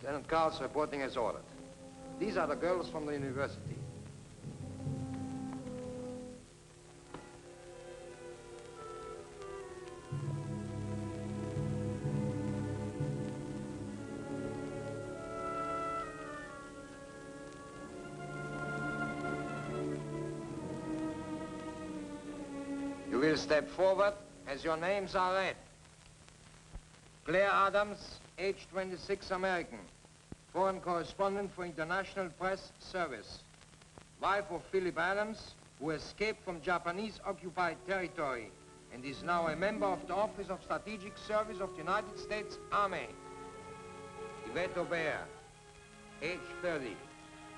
Lieutenant Gyles reporting as ordered. These are the girls from the university. You will step forward as your names are read. Claire Adams, age 26, American. Foreign correspondent for International Press Service. Wife of Philip Adams, who escaped from Japanese-occupied territory and is now a member of the Office of Strategic Service of the United States Army. Yvette Aubert, age 30,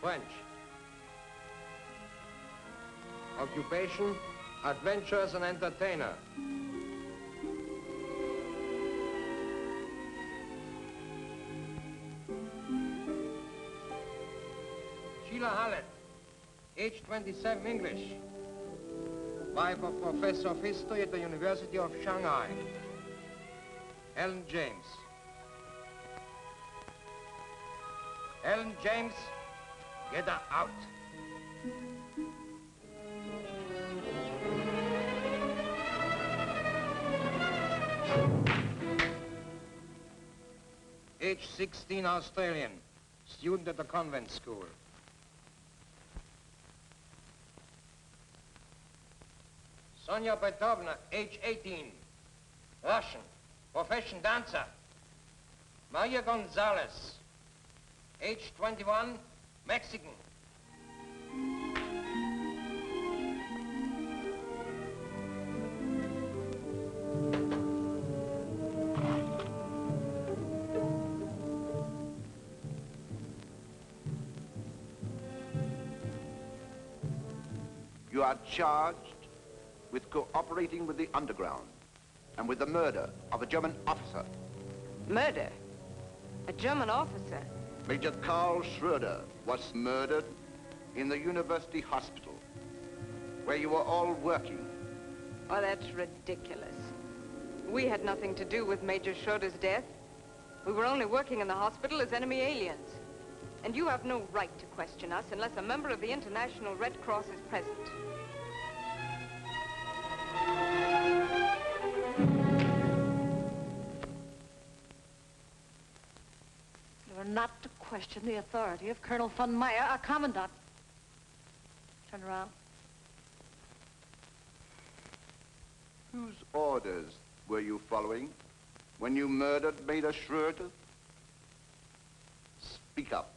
French. Occupation, adventurers and entertainer. Sheila Hallett, age 27, English. Wife of Professor of History at the University of Shanghai. Helen James. Helen James, get her out. Age 16, Australian, student at the convent school. Sonia Petrovna, age 18, Russian, profession dancer. Maria Gonzalez, age 21, Mexican. You are charged with cooperating with the underground and with the murder of a German officer. Murder? A German officer? Major Karl Schroeder was murdered in the university hospital, where you were all working. Oh, that's ridiculous. We had nothing to do with Major Schroeder's death. We were only working in the hospital as enemy aliens. And you have no right to question us unless a member of the International Red Cross is present. You are not to question the authority of Colonel von Meyer, our commandant. Turn around. Whose orders were you following when you murdered Major Schroeder? Speak up.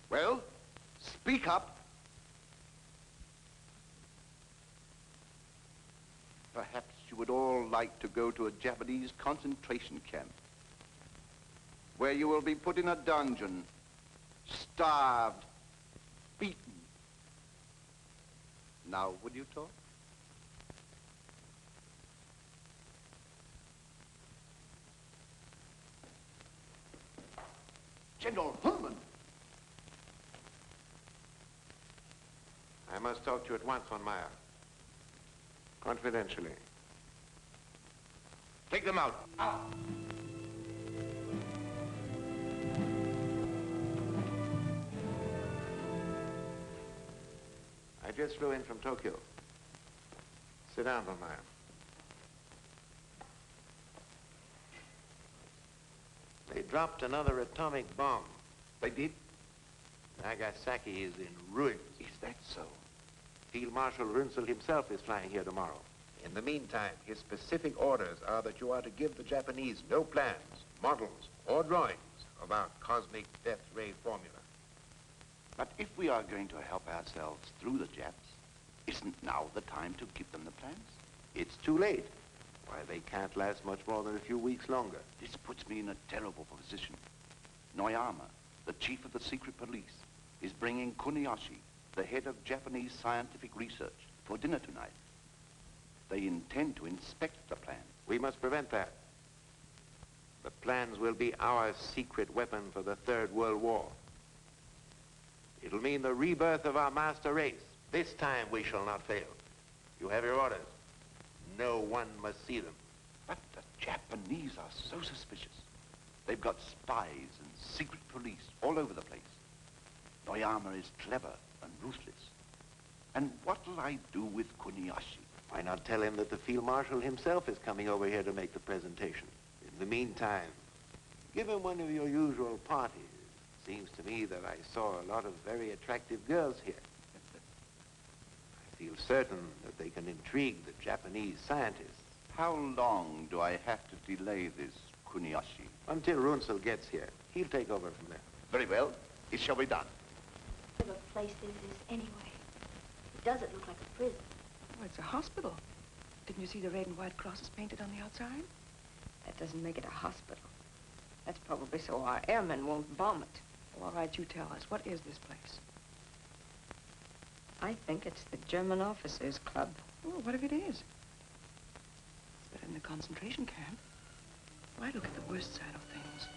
Well, speak up. Perhaps you would all like to go to a Japanese concentration camp, where you will be put in a dungeon, starved, beaten. Now, would you talk? General Hullman! I must talk to you at once, von Meyer. Confidentially. Take them out. Out. I just flew in from Tokyo. Sit down, von Meyer. They dropped another atomic bomb. They did? Nagasaki is in ruins. Is that so? Field Marshal Runzel himself is flying here tomorrow. In the meantime, his specific orders are that you are to give the Japanese no plans, models, or drawings of our cosmic death ray formula. But if we are going to help ourselves through the Japs, isn't now the time to give them the plans? It's too late. Why, they can't last much more than a few weeks longer. This puts me in a terrible position. Noyama, the chief of the secret police, is bringing Kuniyoshi, the head of Japanese scientific research, for dinner tonight. They intend to inspect the plan. We must prevent that. The plans will be our secret weapon for the Third World War. It'll mean the rebirth of our master race. This time we shall not fail. You have your orders. No one must see them. But the Japanese are so suspicious. They've got spies and secret police all over the place. Noyama is clever and ruthless. And what'll I do with Kuniyoshi? Why not tell him that the Field Marshal himself is coming over here to make the presentation? In the meantime, give him one of your usual parties. Seems to me that I saw a lot of very attractive girls here. I feel certain that they can intrigue the Japanese scientists. How long do I have to delay this, Kuniyoshi? Until Ansell gets here. He'll take over from there. Very well. It shall be done. What a place this is anyway. It doesn't look like a prison. Oh, it's a hospital. Didn't you see the red and white crosses painted on the outside? That doesn't make it a hospital. That's probably so our airmen won't bomb it. Well, all right, you tell us. What is this place? I think it's the German Officers Club. Oh, what if it is? It's better than the concentration camp. Why look at the worst side of things?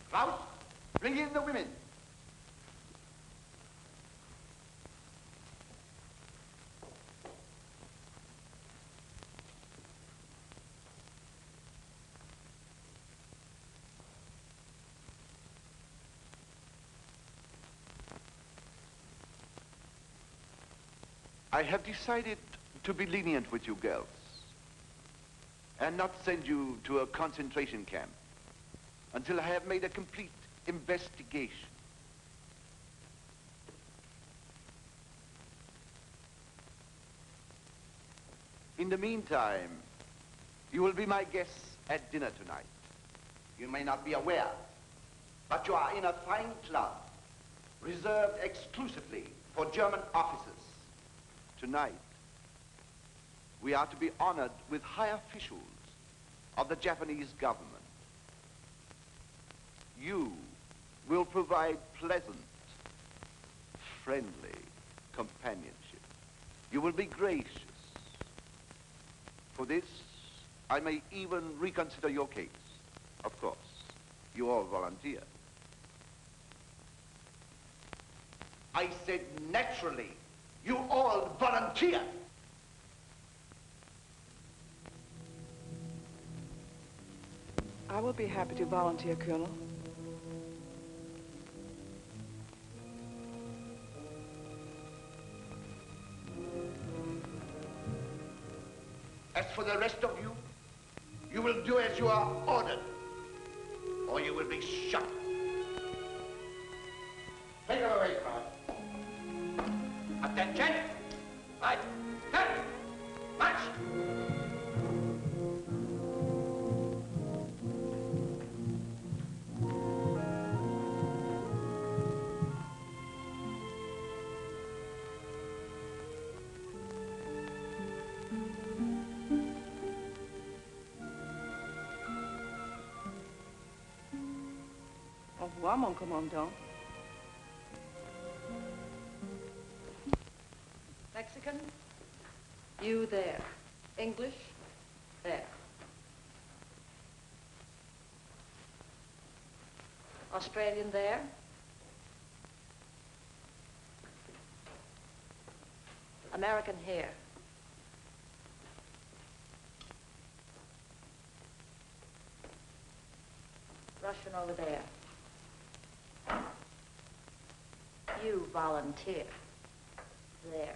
Frau, bring in the women. I have decided to be lenient with you girls and not send you to a concentration camp until I have made a complete investigation. In the meantime, you will be my guests at dinner tonight. You may not be aware, but you are in a fine club reserved exclusively for German officers. Tonight, we are to be honored with high officials of the Japanese government. You will provide pleasant, friendly companionship. You will be gracious. For this, I may even reconsider your case. Of course, you all volunteer. I said naturally, you all volunteer. I will be happy to volunteer, Colonel. As for the rest of you, you will do as you are ordered, or you will be shot. Take her away, Frye. Attention! Right, cut! March! Au revoir, mon commandant. Mexican, you there. English, there. Australian there. American here. Russian over there. You volunteer. There.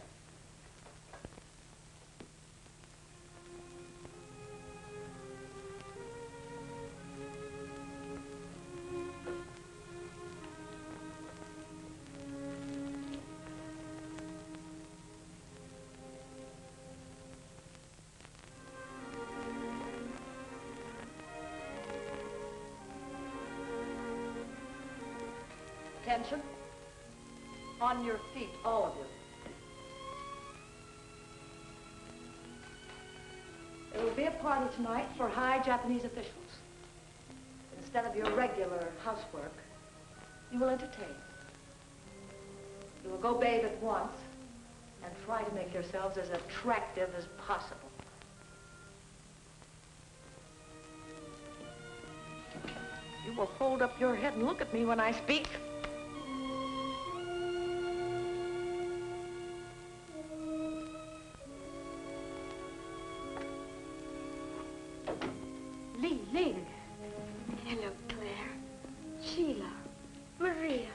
Attention. On your feet, all of you. There will be a party tonight for high Japanese officials. Instead of your regular housework, you will entertain. You will go bathe at once and try to make yourselves as attractive as possible. You will hold up your head and look at me when I speak. Ling. Hello, Claire. Sheila. Maria.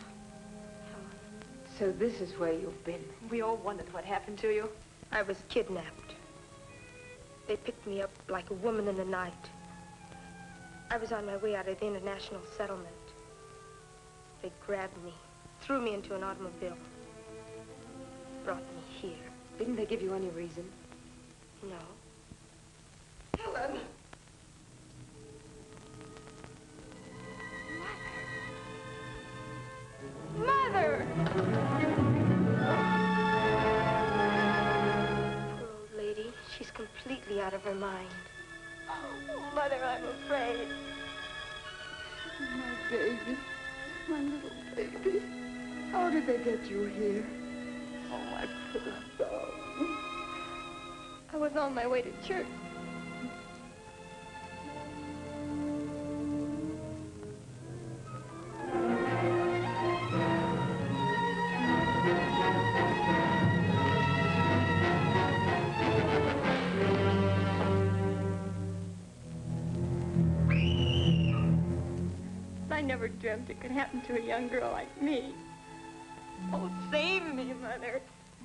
So this is where you've been. We all wondered what happened to you. I was kidnapped. They picked me up like a woman in the night. I was on my way out of the international settlement. They grabbed me, threw me into an automobile, brought me here. Didn't they give you any reason? No. Helen! Mother! Poor old lady. She's completely out of her mind. Oh, Mother, I'm afraid. My baby. My little baby. How did they get you here? Oh, my poor darling. I was on my way to church. I never dreamt it could happen to a young girl like me. Oh, save me, Mother.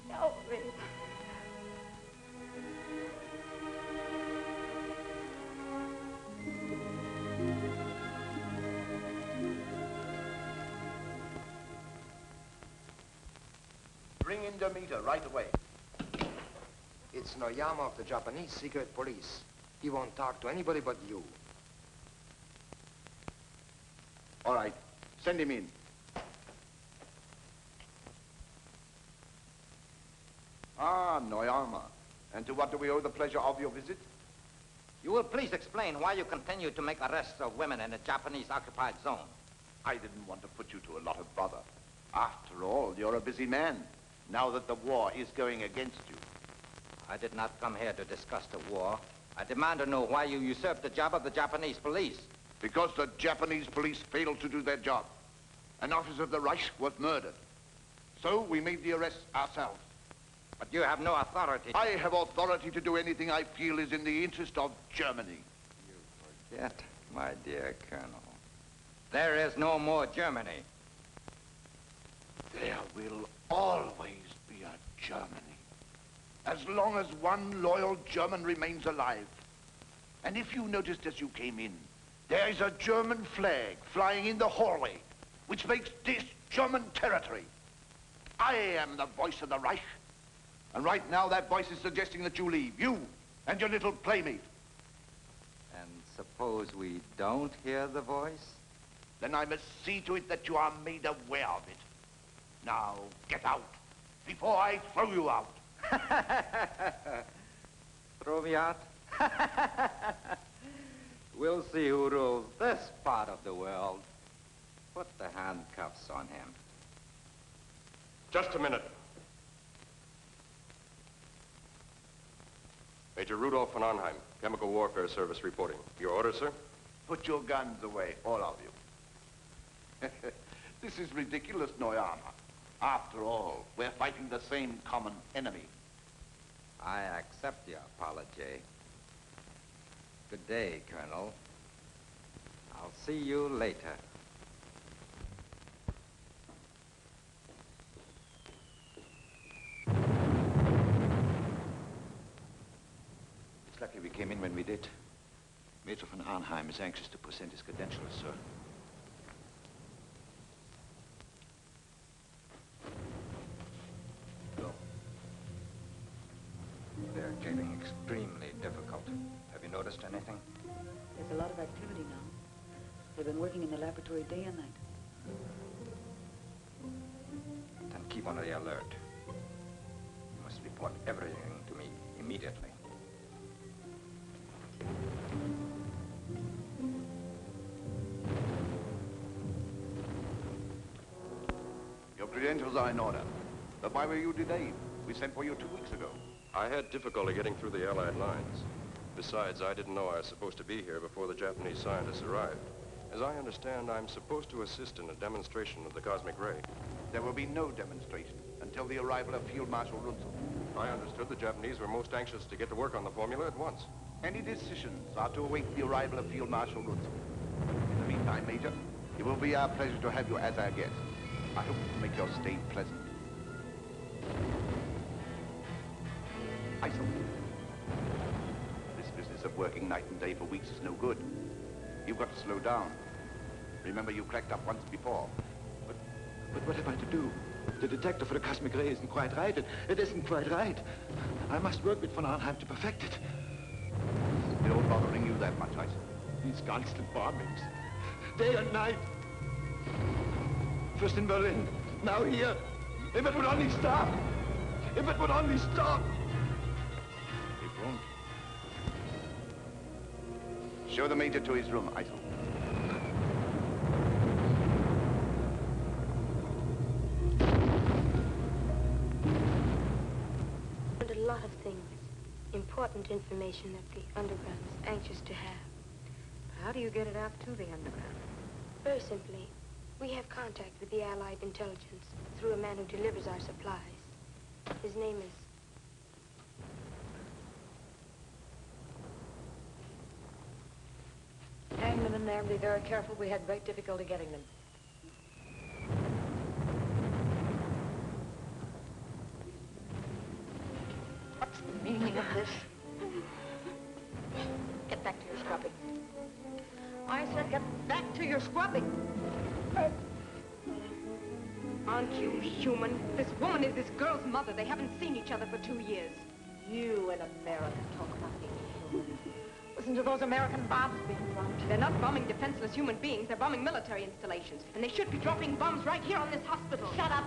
Help me. Bring in Demeter right away. It's Noyama of the Japanese secret police. He won't talk to anybody but you. All right, send him in. Ah, Noyama. And to what do we owe the pleasure of your visit? You will please explain why you continue to make arrests of women in a Japanese-occupied zone. I didn't want to put you to a lot of bother. After all, you're a busy man, now that the war is going against you. I did not come here to discuss the war. I demand to know why you usurped the job of the Japanese police. Because the Japanese police failed to do their job. An officer of the Reich was murdered. So we made the arrest ourselves. But you have no authority. I have authority to do anything I feel is in the interest of Germany. You forget, my dear Colonel. There is no more Germany. There will always be a Germany. As long as one loyal German remains alive. And if you noticed as you came in, there is a German flag flying in the hallway, which makes this German territory. I am the voice of the Reich. And right now that voice is suggesting that you leave, you and your little playmate. And suppose we don't hear the voice? Then I must see to it that you are made aware of it. Now, get out, before I throw you out. Throw me out? We'll see who rules this part of the world. Put the handcuffs on him. Just a minute. Major Rudolph von Arnheim, Chemical Warfare Service reporting. Your order, sir? Put your guns away, all of you. This is ridiculous, Noyama. After all, we're fighting the same common enemy. I accept your apology. Good day, Colonel. I'll see you later. It's lucky we came in when we did. Major von Arnheim is anxious to present his credentials, sir. Go. They're getting extremely difficult. Have you noticed anything? There's a lot of activity now. They've been working in the laboratory day and night. Then keep on the alert. You must report everything to me immediately. Your credentials are in order. But why were you delayed? We sent for you 2 weeks ago. I had difficulty getting through the Allied lines. Besides, I didn't know I was supposed to be here before the Japanese scientists arrived. As I understand, I'm supposed to assist in a demonstration of the cosmic ray. There will be no demonstration until the arrival of Field Marshal Runzel. I understood the Japanese were most anxious to get to work on the formula at once. Any decisions are to await the arrival of Field Marshal Runzel. In the meantime, Major, it will be our pleasure to have you as our guest. I hope you make your stay pleasant. Ansell. This business of working night and day for weeks is no good. You've got to slow down. Remember, you cracked up once before. But what am I to do? The detector for the cosmic ray isn't quite right. It isn't quite right. I must work with von Arnheim to perfect it. Still bothering you that much, Ansell? These constant bombings. Day and night. First in Berlin, now here. If it would only stop. If it would only stop. It won't. Show the Major to his room, Ansell. And a lot of things. Important information that the underground is anxious to have. How do you get it out to the underground? Very simply, we have contact with the Allied intelligence through a man who delivers our supplies. His name is... Hang them in there and be very careful. We had great difficulty getting them. What's the meaning of this? Get back to your scrubbing. I said get back to your scrubbing. Aren't you human? This woman is this girl's mother. They haven't seen each other for 2 years. You in America talk about being human. Listen to those American bombs being dropped. They're not bombing defenseless human beings. They're bombing military installations. And they should be dropping bombs right here on this hospital. Shut up.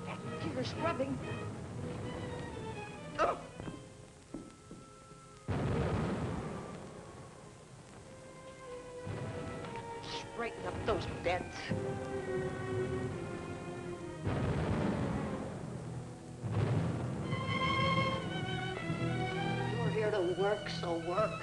Back to your scrubbing. Oh. Straighten up those beds. You're here to work, so work.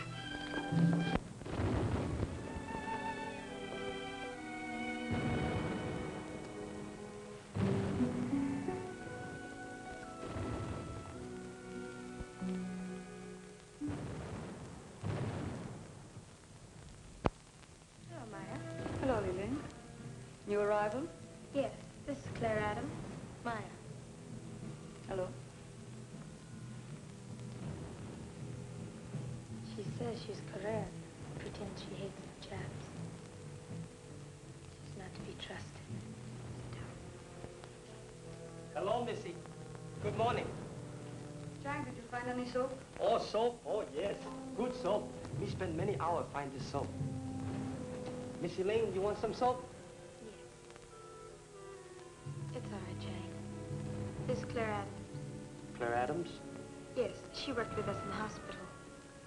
Hello, Ling. New arrival? Yes, this is Claire Adams. Meyer. Hello. She says she's Korean. Pretends she hates the Japs. She's not to be trusted. Sit down. Hello, Missy. Good morning. Chang, did you find any soap? Oh, soap? Oh, yes. Good soap. We spent many hours finding this soap. Missy Ling, you want some soap? Yes. It's all right, Chang. This is Claire Adams. Claire Adams? Yes, she worked with us in the hospital.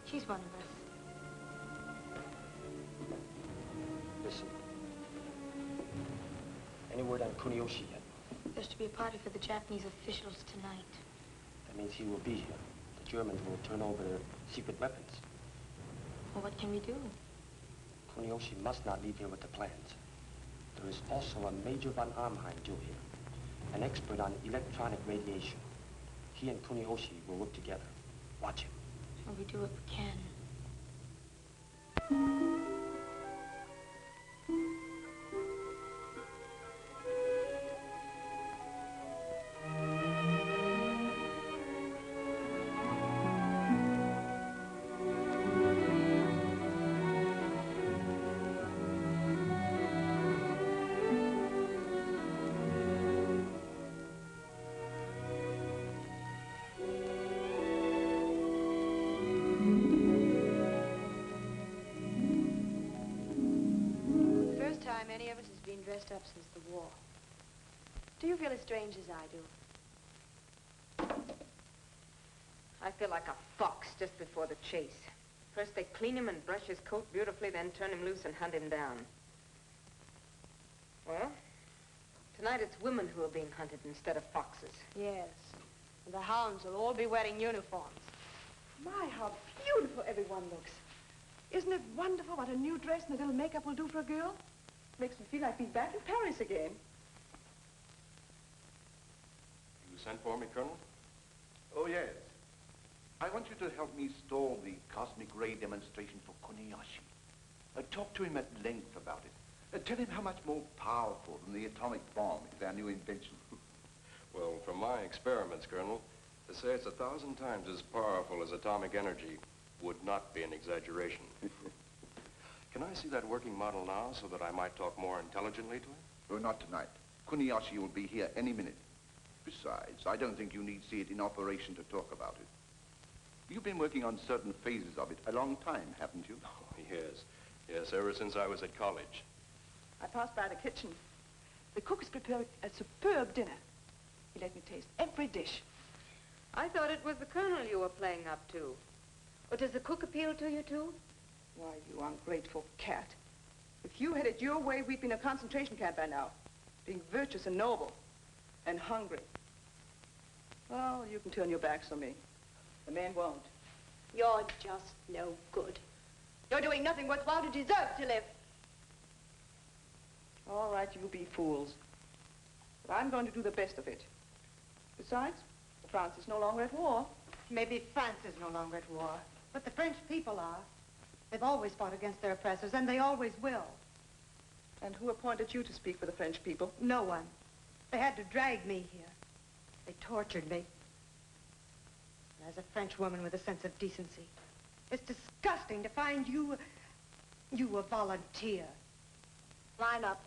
She's one of us. Listen. Any word on Kuniyoshi yet? There's to be a party for the Japanese officials tonight. That means he will be here. The Germans will turn over their secret weapons. Well, what can we do? Kuniyoshi must not leave here with the plans. There is also a Major von Arnheim due here, an expert on electronic radiation. He and Kuniyoshi will work together. Watch him. Well, we do what we can. messed up since the war. Do you feel as strange as I do? I feel like a fox just before the chase. First they clean him and brush his coat beautifully, then turn him loose and hunt him down. Well, tonight it's women who are being hunted instead of foxes. Yes. And the hounds will all be wearing uniforms. My, how beautiful everyone looks. Isn't it wonderful what a new dress and a little makeup will do for a girl? Makes me feel like being back in Paris again. You sent for me, Colonel? Oh, yes. I want you to help me stall the cosmic ray demonstration for Kuniyoshi. Talk to him at length about it. Tell him how much more powerful than the atomic bomb is our new invention. Well, from my experiments, Colonel, to say it's 1,000 times as powerful as atomic energy would not be an exaggeration. Can I see that working model now so that I might talk more intelligently to him? Oh, not tonight. Kuniyoshi will be here any minute. Besides, I don't think you need see it in operation to talk about it. You've been working on certain phases of it a long time, haven't you? Oh, yes. Yes, ever since I was at college. I passed by the kitchen. The cook has prepared a superb dinner. He let me taste every dish. I thought it was the Colonel you were playing up to. Or does the cook appeal to you, too? Why, you ungrateful cat. If you had it your way, we'd be in a concentration camp by now. Being virtuous and noble. And hungry. Well, you can turn your backs on me. The man won't. You're just no good. You're doing nothing worthwhile to deserve to live. All right, you be fools. But I'm going to do the best of it. Besides, France is no longer at war. Maybe France is no longer at war, but the French people are. They've always fought against their oppressors, and they always will. And who appointed you to speak for the French people? No one. They had to drag me here. They tortured me. As a French woman with a sense of decency, it's disgusting to find you a volunteer. Line up.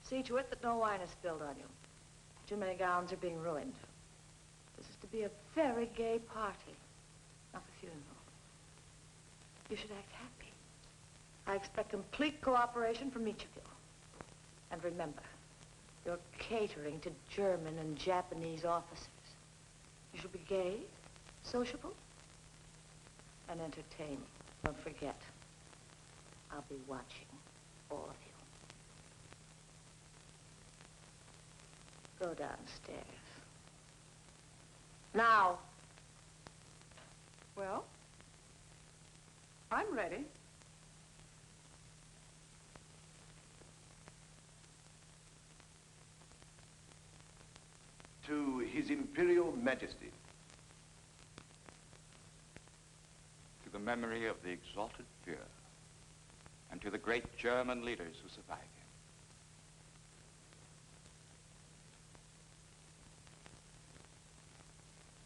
See to it that no wine is spilled on you. Too many gowns are being ruined. This is to be a very gay party, not a funeral. You should act happy. I expect complete cooperation from each of you. And remember, you're catering to German and Japanese officers. You should be gay, sociable, and entertaining. Don't forget, I'll be watching all of you. Go downstairs. Now. Well, I'm ready. To His Imperial Majesty. To the memory of the exalted Führer, and to the great German leaders who survived him.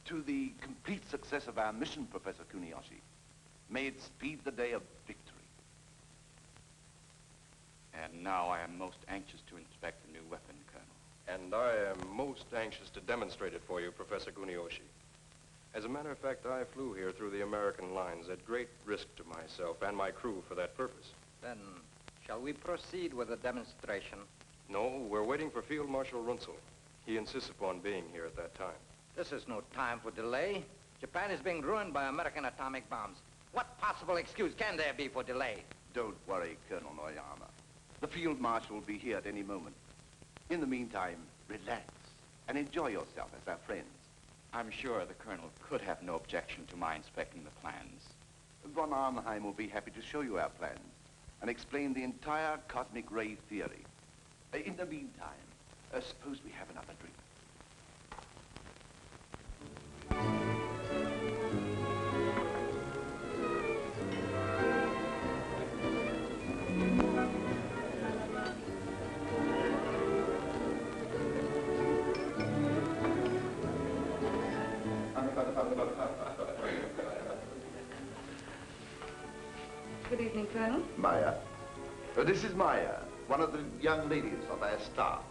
To the complete success of our mission, Professor Kuniyoshi. May it speed the day of victory. And now I am most anxious to inspect the new weapon, Colonel. And I am most anxious to demonstrate it for you, Professor Kuniyoshi. As a matter of fact, I flew here through the American lines at great risk to myself and my crew for that purpose. Then, shall we proceed with the demonstration? No, we're waiting for Field Marshal Runzel. He insists upon being here at that time. This is no time for delay. Japan is being ruined by American atomic bombs. What possible excuse can there be for delay? Don't worry, Colonel Noyama. The Field Marshal will be here at any moment. In the meantime, relax and enjoy yourself as our friends. I'm sure the Colonel could have no objection to my inspecting the plans. Von Arnheim will be happy to show you our plans and explain the entire cosmic ray theory. In the meantime, suppose we have another drink. Good evening, Colonel. Meyer. This is Meyer, one of the young ladies of our staff.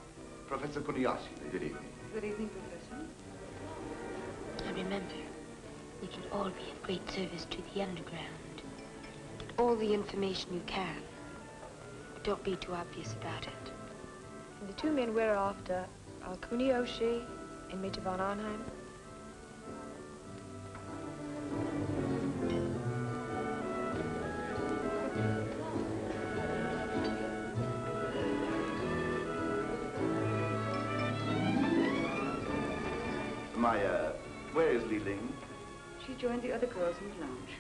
Professor Kuniyoshi. Good evening. Good evening, Professor. And remember, we can all be of great service to the underground. Get all the information you can. But don't be too obvious about it. The two men we're after are Kuniyoshi and Major von Arnheim. Meyer, where is Ling? She joined the other girls in the lounge.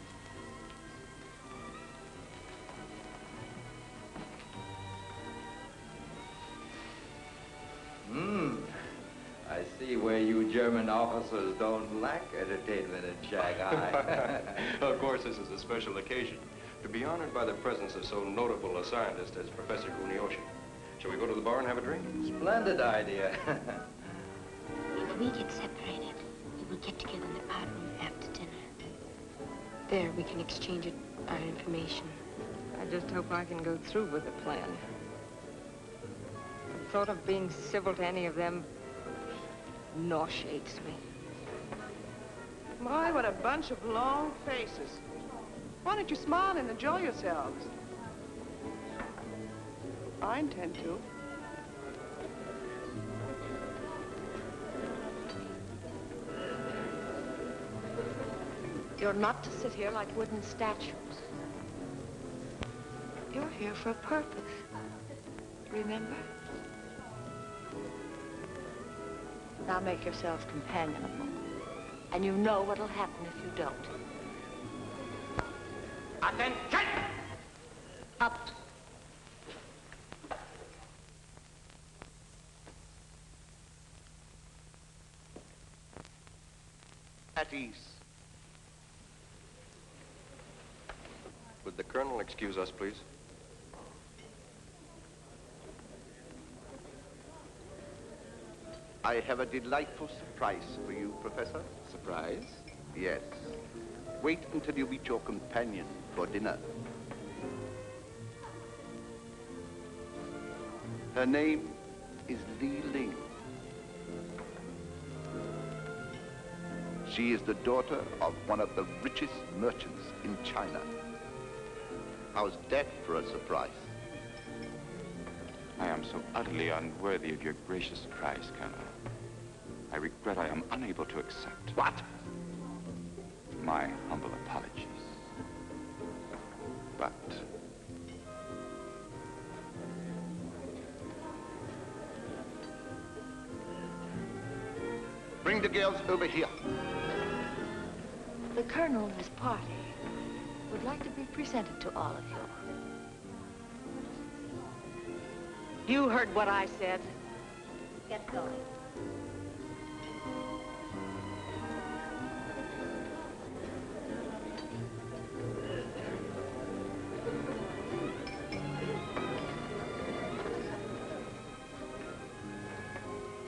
I see where you German officers don't lack entertainment in Shanghai. Of course, this is a special occasion to be honored by the presence of so notable a scientist as Professor Kuniyoshi. Shall we go to the bar and have a drink? Splendid idea. If we get separated, we will get together in the powder room after dinner. There, we can exchange our information. I just hope I can go through with the plan. The thought of being civil to any of them nauseates me. My, what a bunch of long faces. Why don't you smile and enjoy yourselves? I intend to. You're not to sit here like wooden statues. You're here for a purpose. Remember? Now make yourselves companionable. And you know what'll happen if you don't. Attention! Up. At ease. Would the Colonel excuse us, please? I have a delightful surprise for you, Professor. Surprise? Yes. Wait until you meet your companion for dinner. Her name is Ling. She is the daughter of one of the richest merchants in China. How's that for a surprise? I am so utterly unworthy of your gracious surprise, Colonel. I regret I am unable to accept. What? My humble apologies. But bring the girls over here. The Colonel and his party would like to be presented to all of you. You heard what I said. Get going.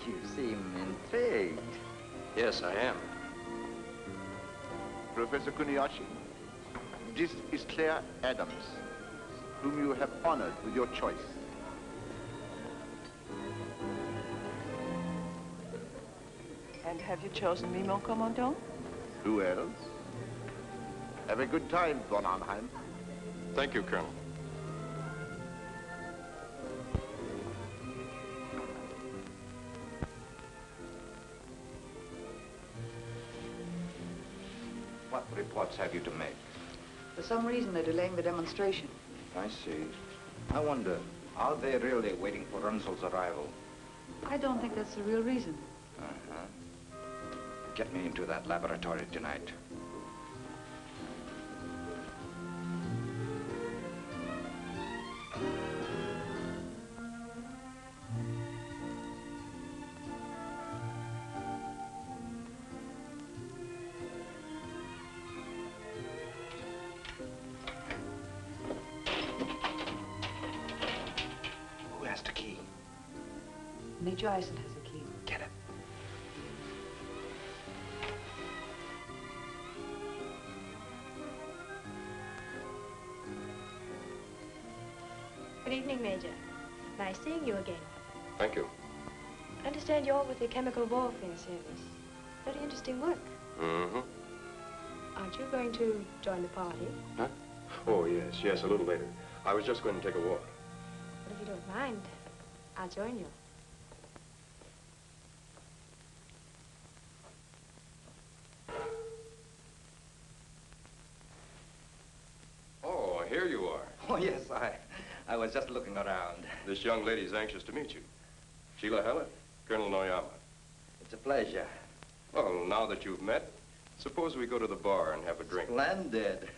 You seem intrigued. Yes, I am. Professor Kuniyoshi, this is Claire Adams, whom you have honored with your choice. And have you chosen me, mon commandant? Who else? Have a good time, von Arnheim. Thank you, Colonel. What reports have you to make? For some reason, they're delaying the demonstration. I see. I wonder, are they really waiting for Ansell's arrival? I don't think that's the real reason. Uh-huh. Get me into that laboratory tonight. Who has the key? Major Eisen has a key. Get it. Good evening, Major. Nice seeing you again. Thank you. I understand you're with the Chemical Warfare Service. Very interesting work. Mm-hmm. Aren't you going to join the party? Huh? Oh, yes, a little later. I was just going to take a walk. But if you don't mind, I'll join you. here you are. Oh, yes, I was just looking around. This young lady's anxious to meet you. Sheila Hallett, Colonel Noyama. It's a pleasure. Well, now that you've met, suppose we go to the bar and have a drink. Splendid.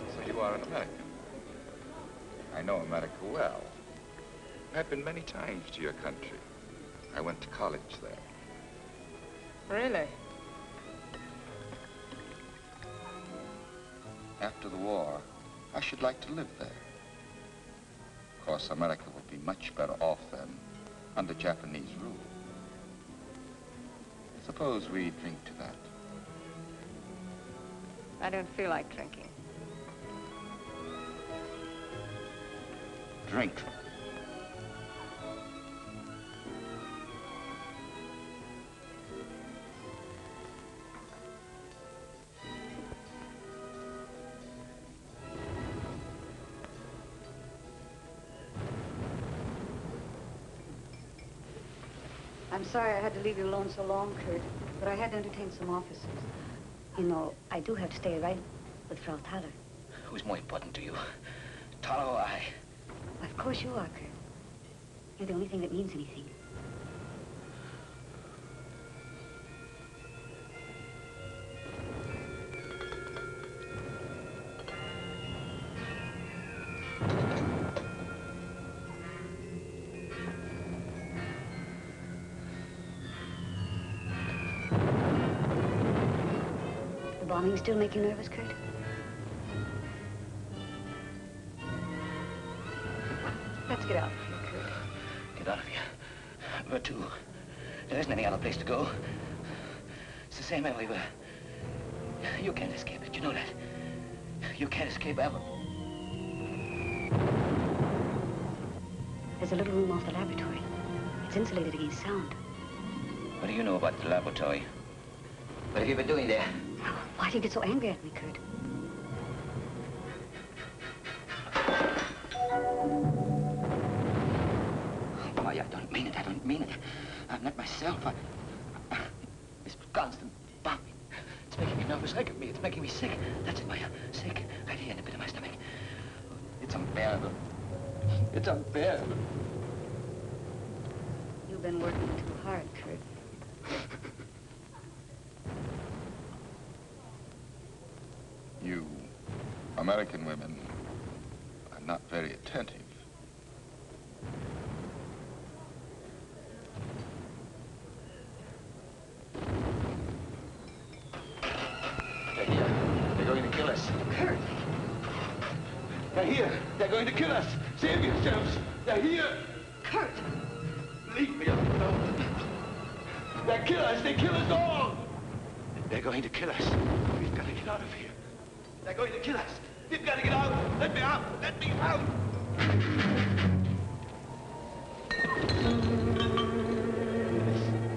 So you are an American. I know America well. I've been many times to your country. I went to college there. Really? After the war, I should like to live there. Of course, America would be much better off then under Japanese rule. Suppose we drink to that. I don't feel like drinking. Drink. I'm sorry I had to leave you alone so long, Kurt, but I had to entertain some officers. You know, I do have to stay right with Frau Thaler. Who's more important to you? Tala or I? Of course you are, Kurt. You're the only thing that means anything. The bombing still make you nervous, Kurt? Let's get out of here, Kurt. Get out of here. Where to? There isn't any other place to go. It's the same everywhere. You can't escape it, you know that. You can't escape ever. There's a little room off the laboratory. It's insulated against sound. What do you know about the laboratory? What have you been doing there? Why do you get so angry at me, Kurt? Why, I don't mean it. I don't mean it. I'm not myself. This constant bombing. It's making me nervous. Look at me. It's making me sick. That's it, Meyer. Sick. Right here in the pit of my stomach. It's unbearable. It's unbearable. You've been working too hard, Kurt. You American women are not very attentive. They're here. They're going to kill us. Kurt! They're here. They're going to kill us. Save yourselves. They're here. Kurt! Leave me alone. They kill us. They kill us all. They're going to kill us. We've got to get out of here. They're going to kill us. We've got to get out. Let me out. Let me out.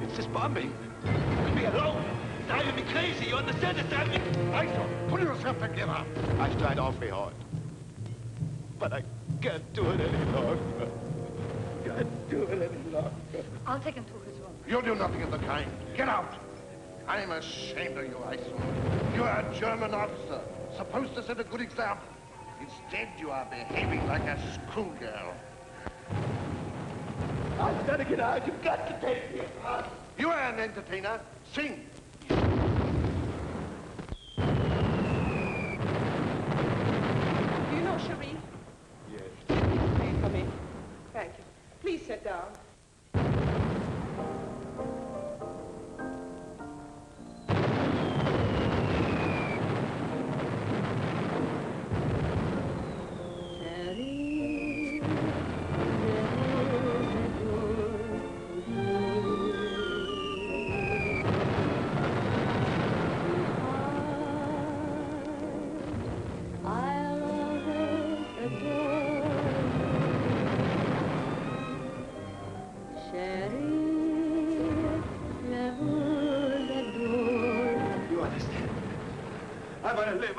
It's this bombing. Leave me alone. It's driving me crazy. You understand? It's driving me... Ansell, pull yourself together. I've tried awfully hard. But I can't do it any longer. Can't do it any longer. I'll take him to his room. You'll do nothing of the kind. Get out. I'm ashamed of you, Ansell. You're a German officer, supposed to set a good example. Instead, you are behaving like a schoolgirl. I've got to get out. You've got to take me out. You are an entertainer. Sing. Do you know Cherie? Yes. Please come in. Thank you. Please sit down.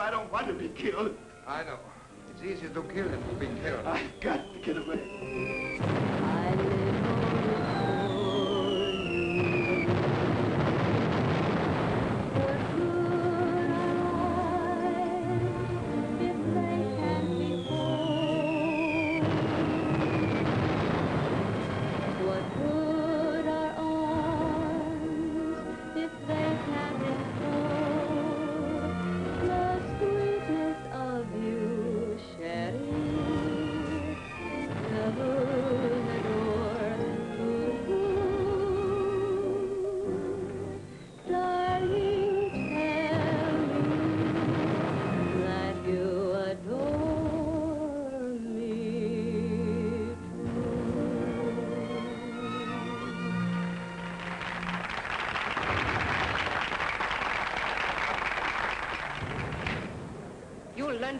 I don't want to be killed. I know. It's easier to kill than to be killed. I've got to get away.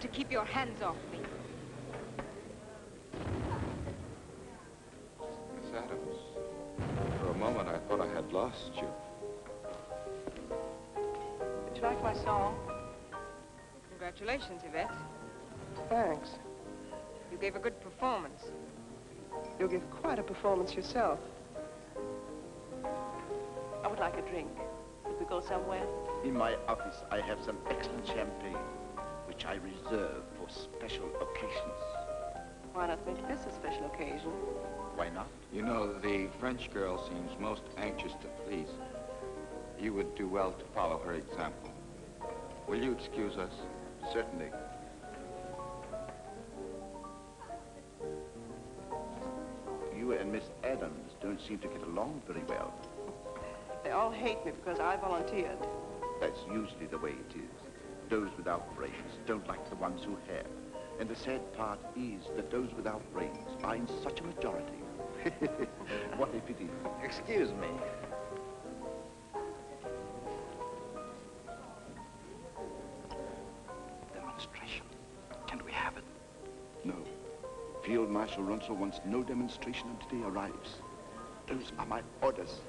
to keep your hands off me. Miss Adams, for a moment I thought I had lost you. Did you like my song? Congratulations, Yvette. Thanks. You gave a good performance. You'll give quite a performance yourself. I would like a drink. Could we go somewhere? In my office, I have some excellent champagne, which I reserve for special occasions. Why not make this a special occasion? Why not? You know, the French girl seems most anxious to please. You would do well to follow her example. Will you excuse us? Certainly. You and Miss Adams don't seem to get along very well. They all hate me because I volunteered. That's usually the way it is. Those without brains don't like the ones who have. And the sad part is that those without brains are in such a majority. What a pity. Excuse me. Demonstration. Can we have it? No. Field Marshal Runsell wants no demonstration until he arrives. Those are my orders.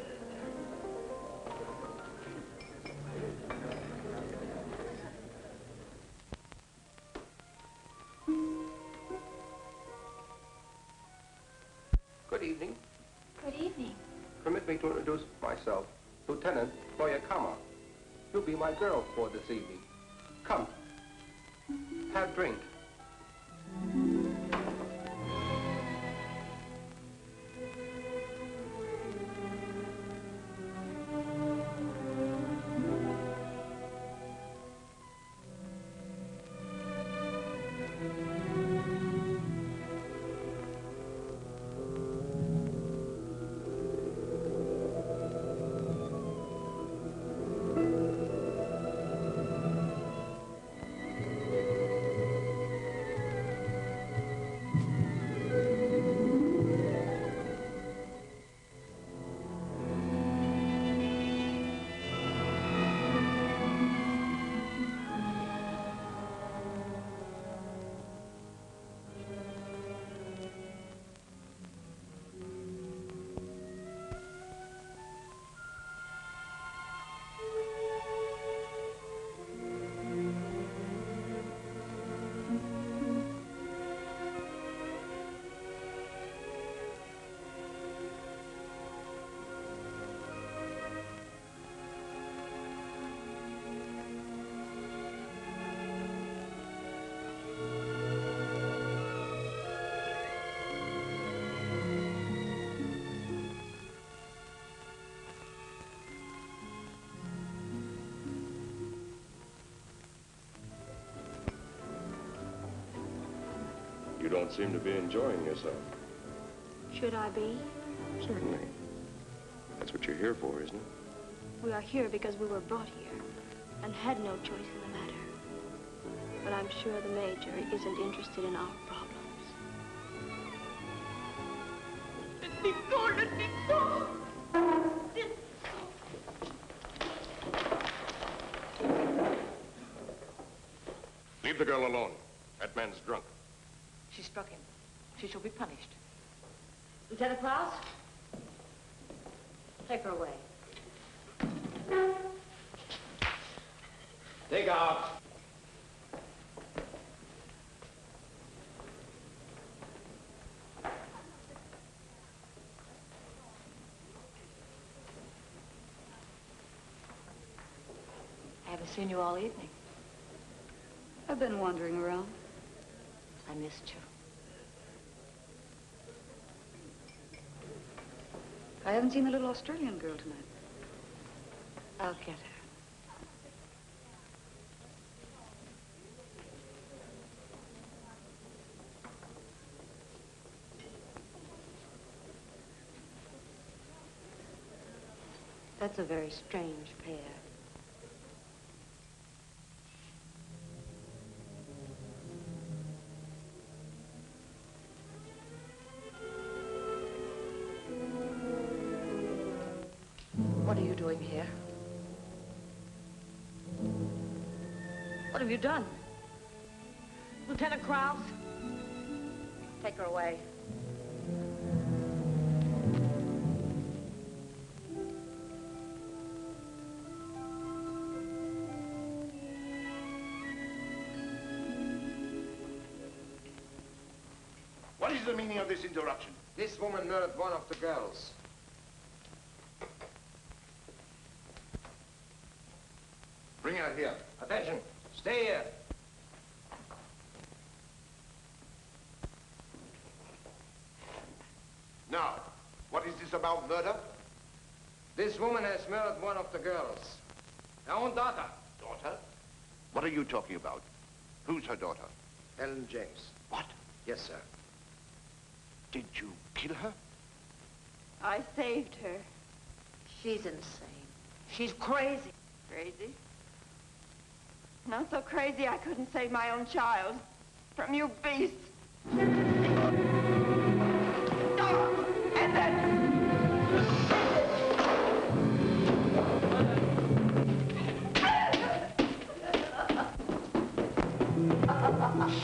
Good evening. Good evening. Permit me to introduce myself, Lieutenant Noyama. You'll be my girl for this evening. Come, have drink. You don't seem to be enjoying yourself. Should I be? Certainly. That's what you're here for, isn't it? We are here because we were brought here and had no choice in the matter. But I'm sure the Major isn't interested in our problems. Let me go, let me go! Leave the girl alone. That man's drunk. She struck him. She shall be punished. Lieutenant Klaus? Take her away. Take out. I haven't seen you all evening. I've been wandering around. I missed you. I haven't seen the little Australian girl tonight. I'll get her. That's a very strange pair. What are you doing here? What have you done? Lieutenant Krause? Take her away. What is the meaning of this interruption? This woman murdered one of the girls. Bring her here. Attention. Stay here. Now, what is this about murder? This woman has murdered one of the girls. Her own daughter. Daughter? What are you talking about? Who's her daughter? Helen James. What? Yes, sir. Did you kill her? I saved her. She's insane. She's crazy. Crazy? Not so crazy I couldn't save my own child from you beasts. And then...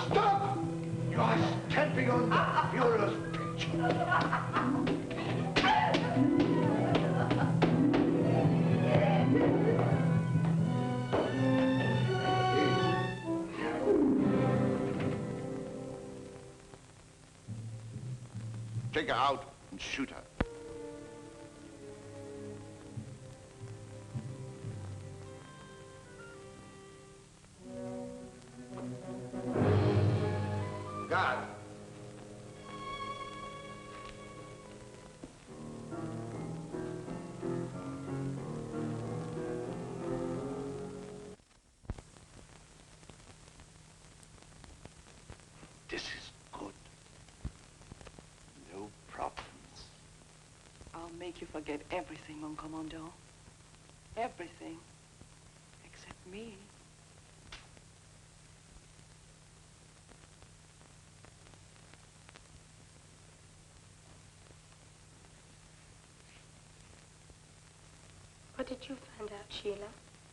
Stop! You are stamping on the furious bitch. Take her out and shoot her. Guard. This is good. No problems. I'll make you forget everything, mon commandant. Everything. Except me. What did you find out, Sheila?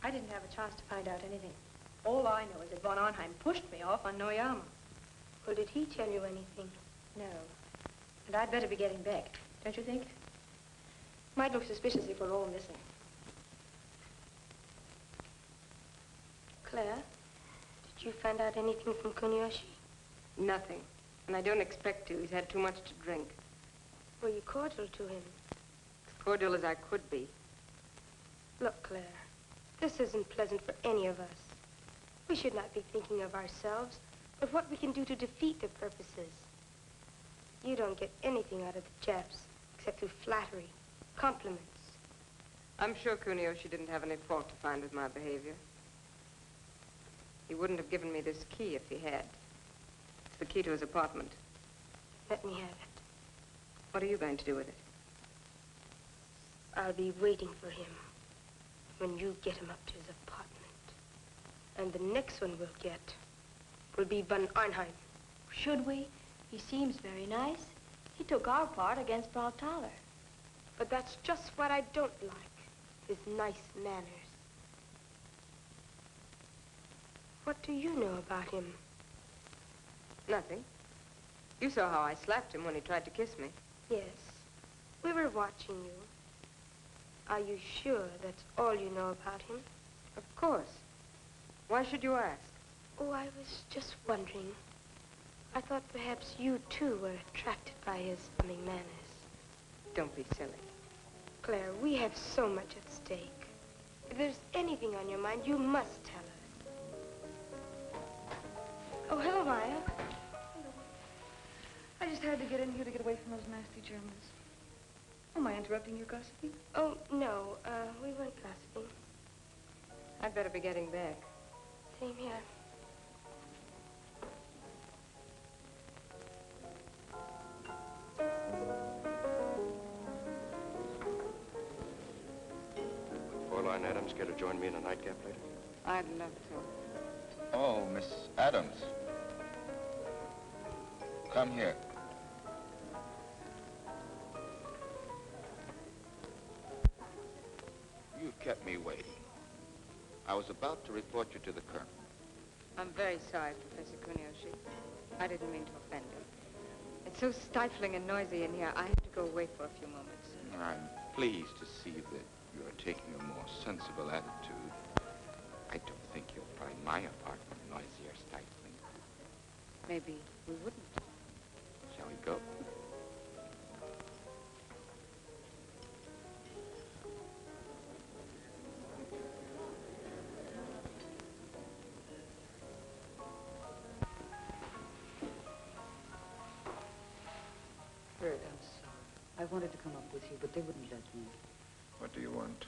I didn't have a chance to find out anything. All I know is that von Arnheim pushed me off on Noyama. Well, did he tell you anything? No. And I'd better be getting back, don't you think? Might look suspicious if we're all missing. Claire, did you find out anything from Kuniyoshi? Nothing. And I don't expect to. He's had too much to drink. Were you cordial to him? As cordial as I could be. Look, Claire, this isn't pleasant for any of us. We should not be thinking of ourselves, but what we can do to defeat their purposes. You don't get anything out of the Japs, except through flattery, compliments. I'm sure Kuniyoshi didn't have any fault to find with my behavior. He wouldn't have given me this key if he had. It's the key to his apartment. Let me have it. What are you going to do with it? I'll be waiting for him when you get him up to his apartment. And the next one we'll get will be von Arnheim. Should we? He seems very nice. He took our part against Frau Thaler. But that's just what I don't like, his nice manners. What do you know about him? Nothing. You saw how I slapped him when he tried to kiss me. Yes, we were watching you. Are you sure that's all you know about him? Of course. Why should you ask? Oh, I was just wondering. I thought perhaps you, too, were attracted by his charming manners. Don't be silly. Claire, we have so much at stake. If there's anything on your mind, you must tell us. Oh, hello, Meyer. Hello. I just had to get in here to get away from those nasty Germans. Am I interrupting your gossiping? Oh, no, we weren't gossiping. I'd better be getting back. Same here. Would Fräulein Adams care to join me in a nightcap later? I'd love to. Oh, Miss Adams. Come here. You've kept me waiting. I was about to report you to the colonel. I'm very sorry, Professor Kuniyoshi. I didn't mean to offend you. It's so stifling and noisy in here, I have to go away for a few moments. I'm pleased to see that you're taking a more sensible attitude. I don't think you'll find my apartment noisy or stifling. Maybe we wouldn't. Shall we go? Bert, I'm sorry. I wanted to come up with you, but they wouldn't let me. What do you want?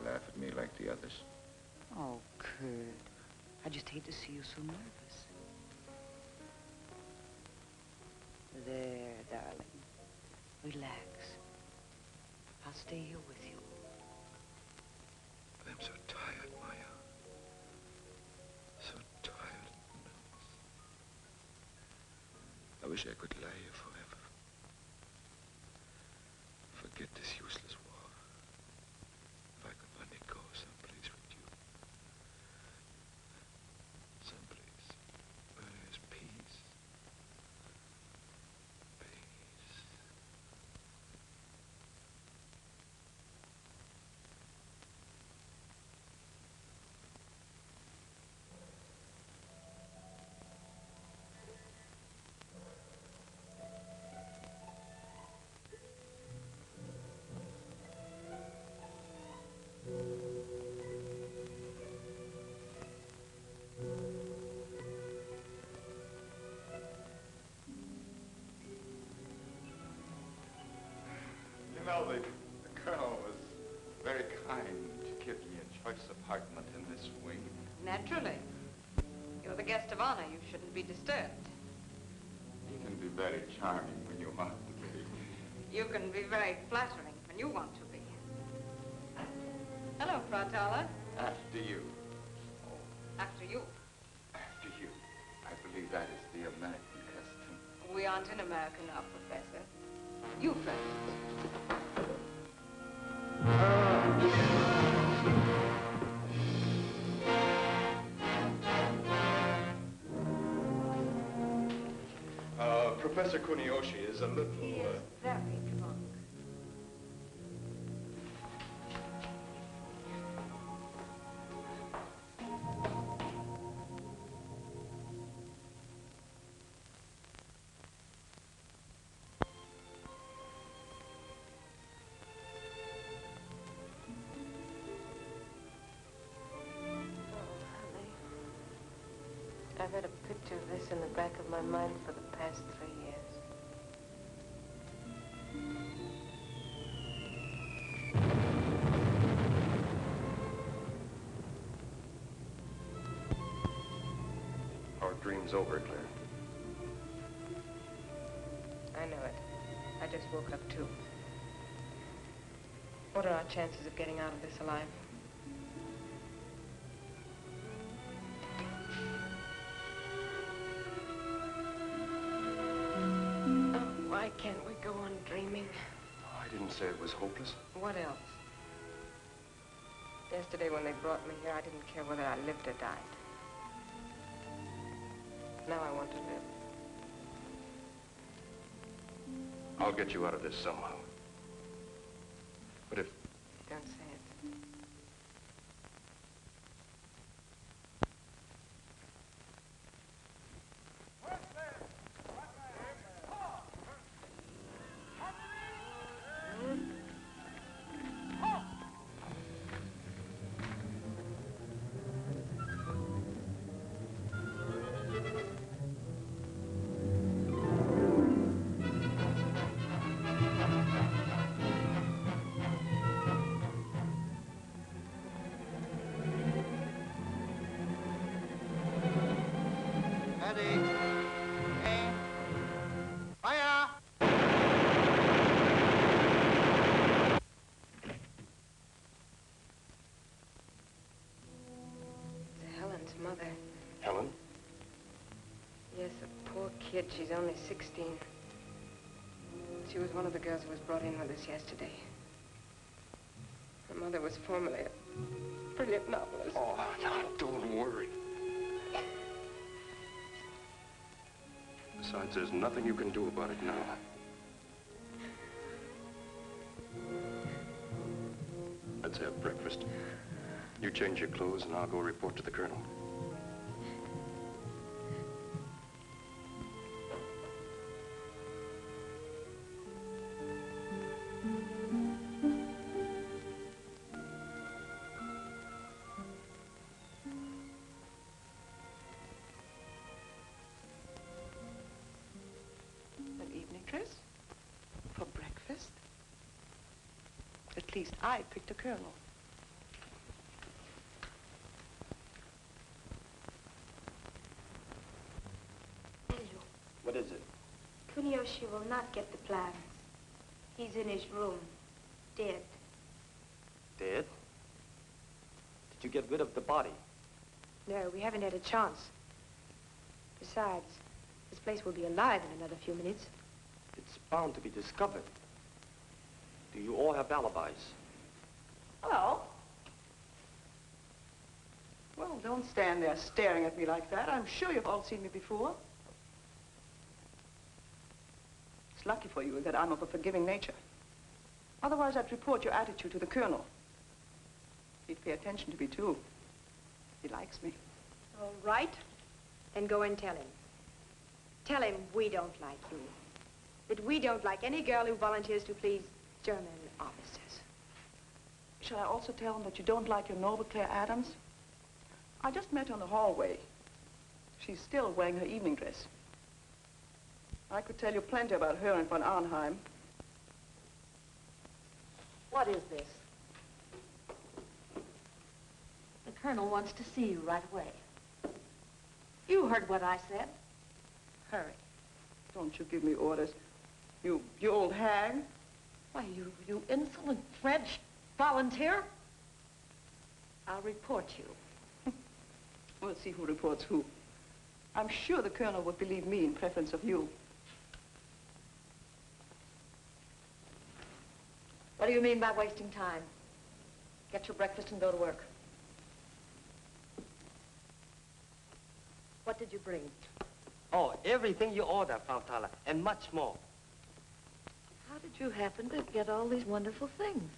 Laugh at me like the others? Oh, Kurt. I just hate to see you so nervous. There, darling. Relax. I'll stay here with you. I'm so tired, Meyer. So tired and nervous. I wish I could lie here forever. Forget this useless war. If I could only go someplace with you. Someplace where there's peace. Peace. You know, the colonel was very kind to give me a choice apartment in this wing. Naturally. You're the guest of honor. You shouldn't be disturbed. You can be very charming when you want to be. You can be very flattering when you want to be. Hello, Frau Tala. After you. After you. After you. I believe that is the American custom. We aren't in America now, Professor. You first. Professor Kuniyoshi is a little... He is very drunk. I've had a picture of this in the back of my mind for the past 3 years. Our dream's over, Claire. I know it. I just woke up too. What are our chances of getting out of this alive? Why can't we go on dreaming? I didn't say it was hopeless. What else? Yesterday when they brought me here, I didn't care whether I lived or died. Now I want to live. I'll get you out of this somehow. But if... Don't say it. Mother. Helen? Yes, a poor kid. She's only 16. She was one of the girls who was brought in with us yesterday. Her mother was formerly a brilliant novelist. Oh, now, don't worry. Besides, there's nothing you can do about it now. Let's have breakfast. You change your clothes and I'll go report to the colonel. For breakfast? At least I picked a colonel. What is it? Kuniyoshi will not get the plans. He's in his room, dead. Dead? Did you get rid of the body? No, we haven't had a chance. Besides, this place will be alive in another few minutes. It's bound to be discovered. Do you all have alibis? Hello. Well, don't stand there staring at me like that. I'm sure you've all seen me before. It's lucky for you that I'm of a forgiving nature. Otherwise, I'd report your attitude to the colonel. He'd pay attention to me, too. He likes me. All right. Then go and tell him. Tell him we don't like you. That we don't like any girl who volunteers to please German officers. Shall I also tell him that you don't like your noble Claire Adams? I just met her in the hallway. She's still wearing her evening dress. I could tell you plenty about her and von Arnheim. What is this? The colonel wants to see you right away. You heard what I said. Hurry. Don't you give me orders. You old hag. Why, you insolent French volunteer. I'll report you. We'll see who reports who. I'm sure the colonel would believe me in preference of you. What do you mean by wasting time? Get your breakfast and go to work. What did you bring? Oh, everything you order, Frau Tala, and much more. How did you happen to get all these wonderful things?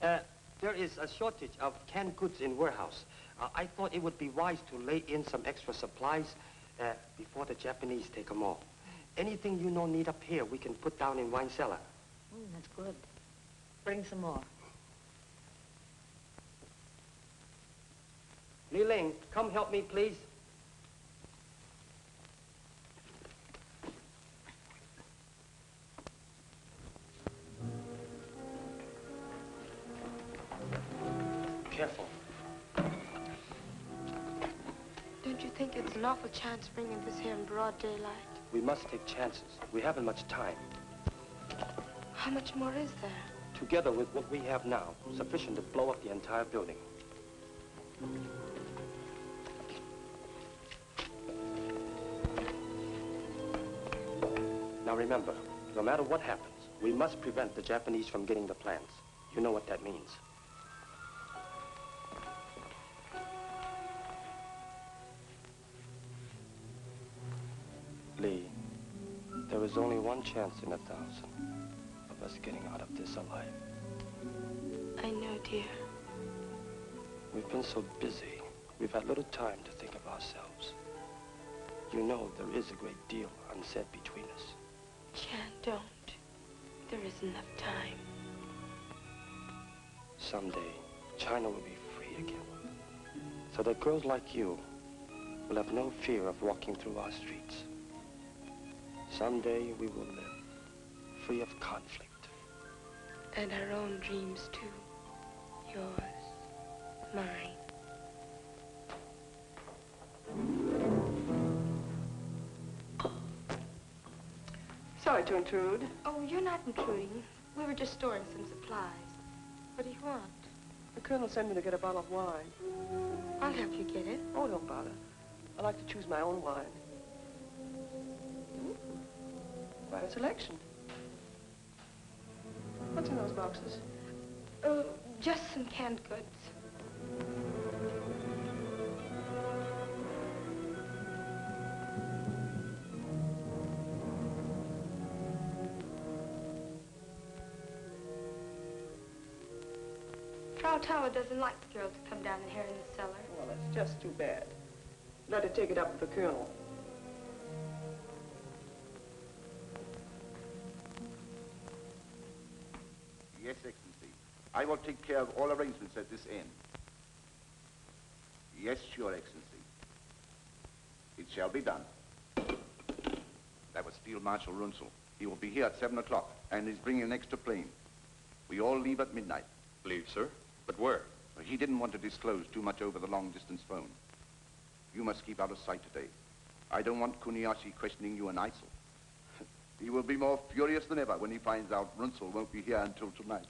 There is a shortage of canned goods in warehouse. I thought it would be wise to lay in some extra supplies before the Japanese take them all. Anything you know need up here, we can put down in wine cellar. That's good. Bring some more. Ling, come help me, please. Careful. Don't you think it's an awful chance bringing this here in broad daylight? We must take chances. We haven't much time. How much more is there? Together with what we have now, sufficient to blow up the entire building. Now remember, no matter what happens, we must prevent the Japanese from getting the plans. You know what that means. Lee, there is only one chance in 1,000 of us getting out of this alive. I know, dear. We've been so busy, we've had little time to think of ourselves. You know there is a great deal unsaid between us. Chan, don't. There isn't enough time. Someday, China will be free again. So that girls like you will have no fear of walking through our streets. Someday we will live free of conflict. And our own dreams, too. Yours, mine. Sorry to intrude. Oh, you're not intruding. We were just storing some supplies. What do you want? The colonel sent me to get a bottle of wine. I'll help you get it. Oh, don't bother. I like to choose my own wine. Quite a selection. What's in those boxes? Oh, just some canned goods. Frau Tala doesn't like the girls to come down here in the cellar. Well, that's just too bad. Let her take it up with the colonel. Yes, Excellency. I will take care of all arrangements at this end. Yes, Your Excellency. It shall be done. That was Field Marshal Runzel. He will be here at 7 o'clock, and he's bringing an extra plane. We all leave at midnight. Leave, sir? But where? He didn't want to disclose too much over the long-distance phone. You must keep out of sight today. I don't want Kuniyashi questioning you and Ansell. He will be more furious than ever when he finds out Runzel won't be here until tonight.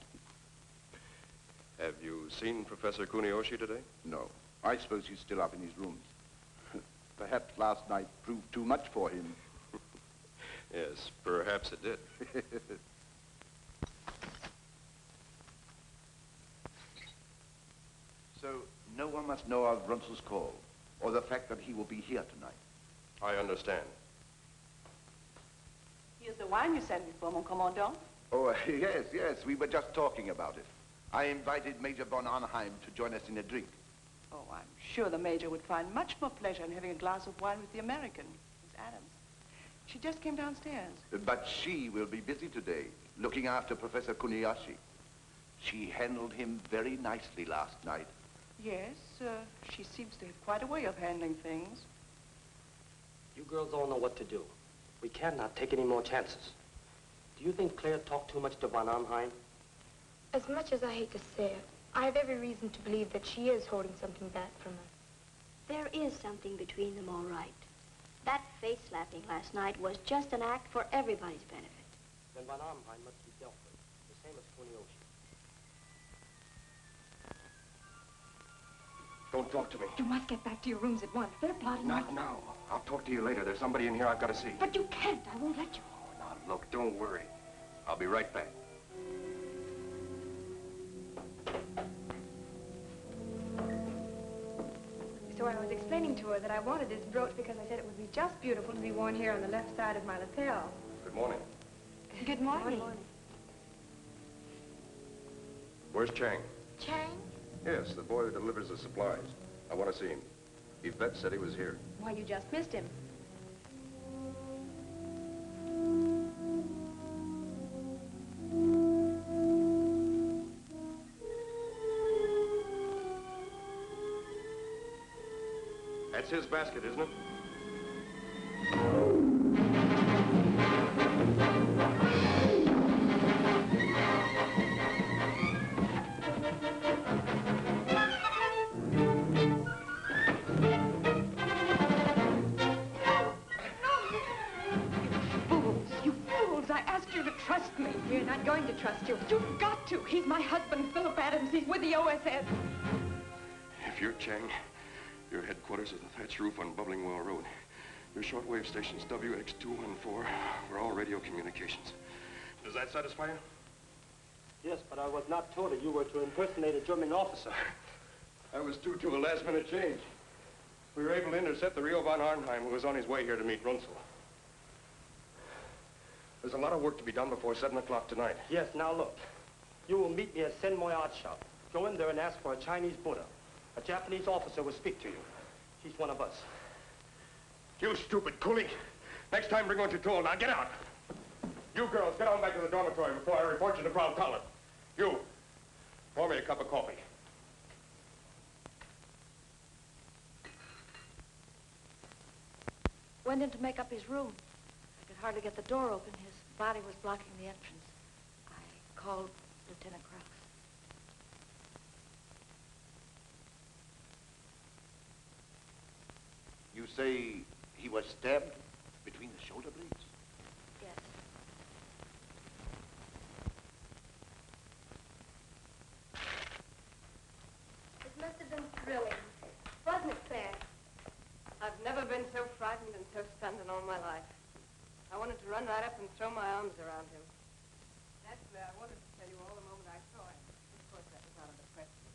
Have you seen Professor Kuniyoshi today? No. I suppose he's still up in his rooms. Perhaps last night proved too much for him. Yes, perhaps it did. So, no one must know of Runzel's call, or the fact that he will be here tonight. I understand. Here's the wine you sent me for, mon commandant. Oh, yes, we were just talking about it. I invited Major von Arnheim to join us in a drink. Oh, I'm sure the Major would find much more pleasure in having a glass of wine with the American, Miss Adams. She just came downstairs. But she will be busy today, looking after Professor Kuniyashi. She handled him very nicely last night. Yes, she seems to have quite a way of handling things. You girls don't know what to do. We cannot take any more chances. Do you think Claire talked too much to von Arnheim? As much as I hate to say it, I have every reason to believe that she is holding something back from us. There is something between them, all right. That face-slapping last night was just an act for everybody's benefit. Then von Arnheim must be dealt with, the same as Kuniyoshi. Don't talk to me. You must get back to your rooms at once. They're plotting. Not now. I'll talk to you later. There's somebody in here I've got to see. But you can't. I won't let you. Oh, now, look, don't worry. I'll be right back. So I was explaining to her that I wanted this brooch because I said it would be just beautiful to be worn here on the left side of my lapel. Good morning. Good morning. Where's Chang? Chang? Yes, the boy who delivers the supplies. I want to see him. Yvette said he was here. Why, you just missed him. That's his basket, isn't it? You're not going to trust you. You've got to. He's my husband, Philip Adams. He's with the OSS. If you're Chang, your headquarters is the thatched roof on Bubbling Well Road. Your shortwave station's WX214. We're all radio communications. Does that satisfy you? Yes, but I was not told that you were to impersonate a German officer. I was due to a last-minute change. We were able to intercept the Rio von Arnheim, who was on his way here to meet Runzel. There's a lot of work to be done before 7 o'clock tonight. Yes, now look. You will meet me at Sen Moy Art Shop. Go in there and ask for a Chinese Buddha. A Japanese officer will speak to you. He's one of us. You stupid coolie. Next time, bring what you're told. Now, get out. You girls, get on back to the dormitory before I report you to Frau Thaler. You, pour me a cup of coffee. Went in to make up his room. I could hardly get the door open. His body was blocking the entrance. I called Lieutenant Krause. You say he was stabbed between the shoulder blades? Yes. It must have been thrilling. Wasn't it, Claire? I've never been so frightened and so stunned in all my life. I wanted to run right up and throw my arms around him. Actually, I wanted to tell you all the moment I saw him. Of course, that was out of the question.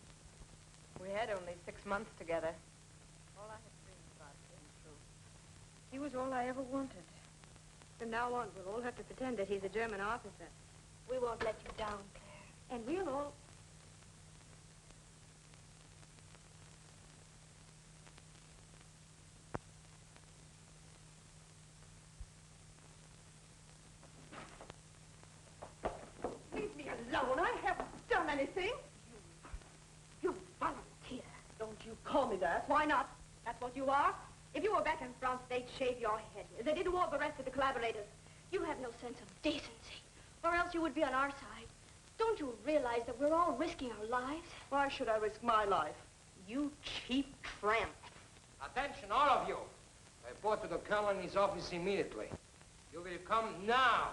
We had only 6 months together. All I had dreamed about came true. He was all I ever wanted. From now on, we'll all have to pretend that he's a German officer. We won't let you down, Claire. And we'll all... done anything. You volunteer. Don't you call me that. Why not? That's what you are. If you were back in France, they'd shave your head. As they did to all the rest of the collaborators. You have no sense of decency, or else you would be on our side. Don't you realize that we're all risking our lives? Why should I risk my life? You cheap tramp. Attention, all of you. Report to the colonel in his office immediately. You will come now.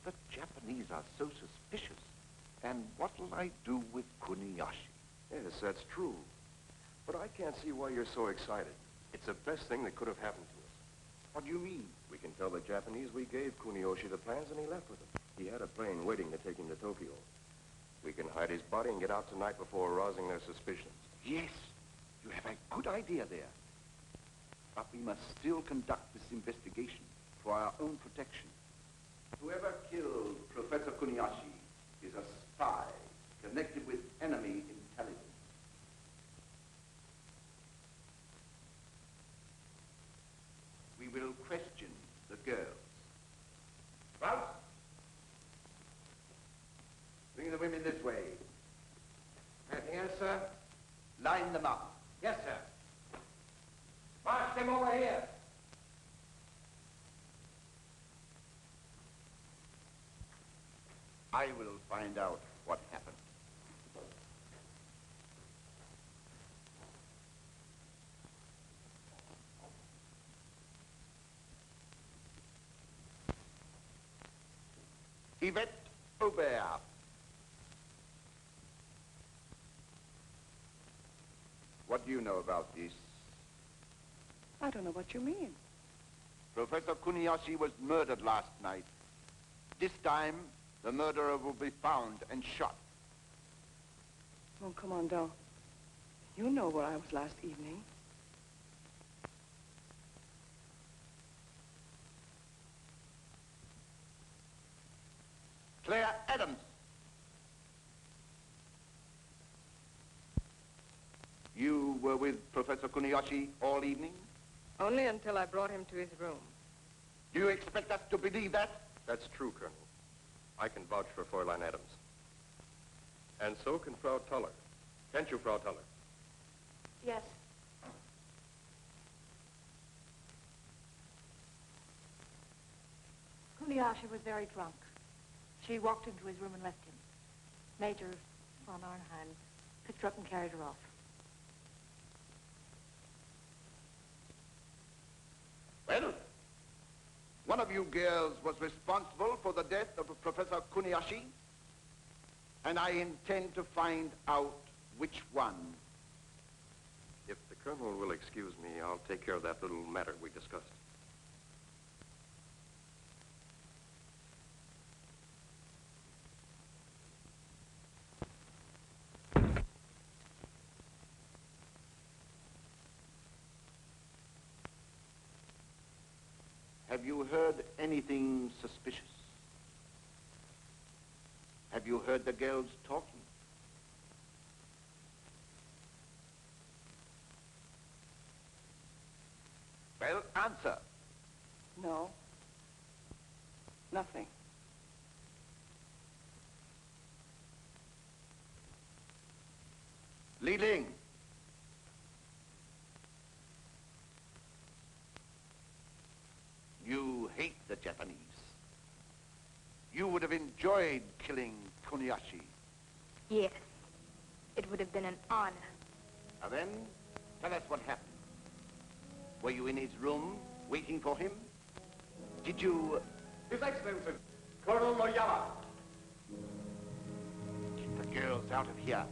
The Japanese are so suspicious. And what'll I do with Kuniyashi? Yes, that's true. But I can't see why you're so excited. It's the best thing that could have happened to us. What do you mean? We can tell the Japanese we gave Kuniyoshi the plans and he left with them. He had a plane waiting to take him to Tokyo. We can hide his body and get out tonight before arousing their suspicions. Yes, you have a good idea there. But we must still conduct this investigation for our own protection. Whoever killed Professor Kuniyashi is a spy connected with enemy intelligence. We will question the girls. Frau, bring the women this way. Anything else, sir? Line them up. Yes, sir. March them over here. I will find out what happened. Yvette Aubert. What do you know about this? I don't know what you mean. Professor Kuniyashi was murdered last night. This time, the murderer will be found and shot. Mon commandant, you know where I was last evening. Claire Adams. You were with Professor Kuniyashi all evening? Only until I brought him to his room. Do you expect us to believe that? That's true, Colonel. I can vouch for Fräulein Adams. And so can Frau Thaler. Can't you, Frau Thaler? Yes. Kuniyashi was very drunk. She walked into his room and left him. Major von Arnheim picked her up and carried her off. Well, one of you girls was responsible for the death of Professor Kuniyashi, and I intend to find out which one. If the Colonel will excuse me, I'll take care of that little matter we discussed. Have you heard anything suspicious? Have you heard the girls talking? Well, answer. No. Nothing. Ling. You hate the Japanese. You would have enjoyed killing Kuniyashi. Yes. It would have been an honor. Now then, tell us what happened. Were you in his room, waiting for him? Did you... His Excellency, Colonel Noyama. Get the girls out of here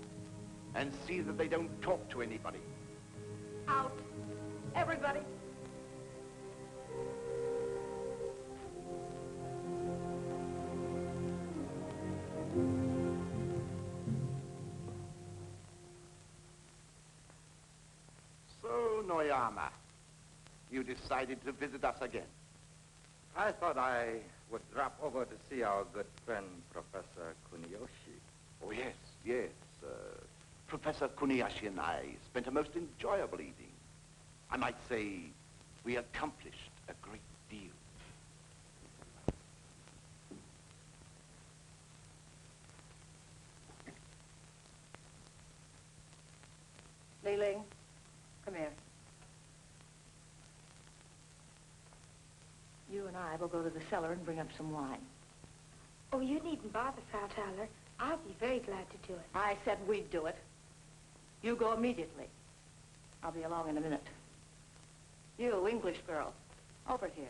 and see that they don't talk to anybody. Out. Everybody. So, Noyama, you decided to visit us again. I thought I would drop over to see our good friend, Professor Kuniyoshi. Oh, yes, yes. Professor Kuniyashi and I spent a most enjoyable evening. I might say we accomplished a great deal. Ling, come here. You and I will go to the cellar and bring up some wine. Oh, you needn't bother, Frau Thaler. I'll be very glad to do it. I said we'd do it. You go immediately. I'll be along in a minute. You, English girl, over here.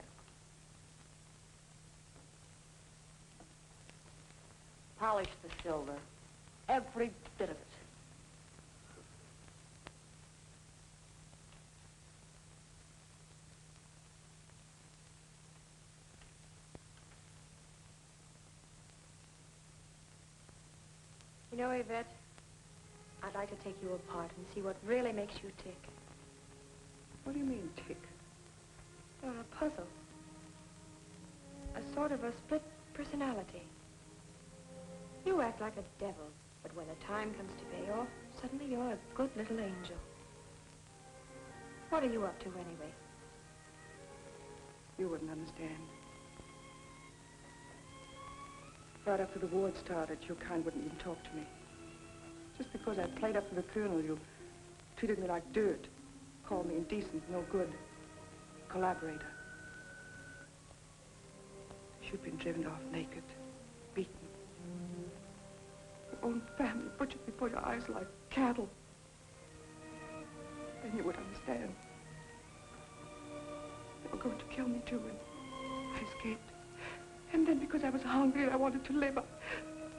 Polish the silver. Every bit of it. You know, Yvette, I'd like to take you apart and see what really makes you tick. What do you mean, tick? You're a puzzle. A sort of a split personality. You act like a devil, but when the time comes to pay off, suddenly you're a good little angel. What are you up to, anyway? You wouldn't understand. Right after the war started, your kind wouldn't even talk to me. Just because I played up for the colonel, you treated me like dirt. Called me indecent, no good. Collaborator. You've been driven off naked, beaten. Your own family butchered before your eyes like cattle. Then you would understand. They were going to kill me too, and I escaped. And then because I was hungry and I wanted to live, I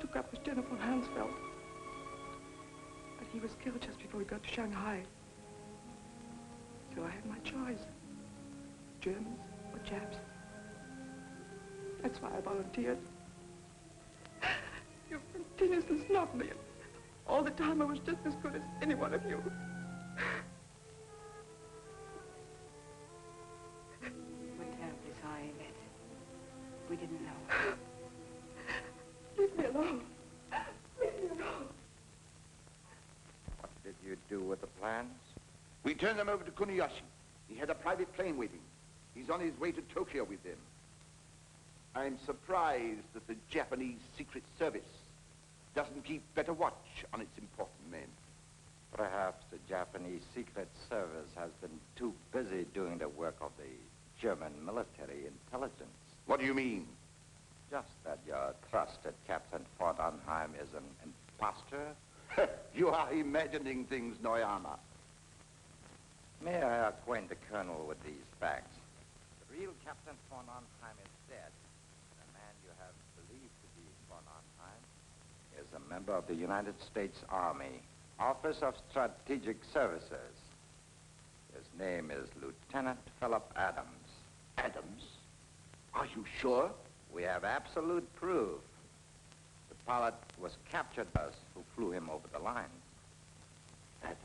took up with General von Hansfeld. But he was killed just before we got to Shanghai. So I had my choice. Germans or Japs. That's why I volunteered. You continuously snubbed me. All the time I was just as good as any one of you. We're terribly sorry, Yvette. We didn't know. Leave me alone. Leave me alone. What did you do with the plans? We turned them over to Kuniyashi. He had a private plane waiting. He's on his way to Tokyo with them. I'm surprised that the Japanese Secret Service doesn't keep better watch on its important men. Perhaps the Japanese Secret Service has been too busy doing the work of the German military intelligence. What do you mean? Just that your trusted Captain von Arnheim is an imposter? You are imagining things, Noyama. May I acquaint the Colonel with these facts? The real Captain von Arnheim is dead. The man you have believed to be von Arnheim is a member of the United States Army, Office of Strategic Services. His name is Lieutenant Philip Adams. Adams? Are you sure? We have absolute proof. The pilot was captured by us who flew him over the line. Adams.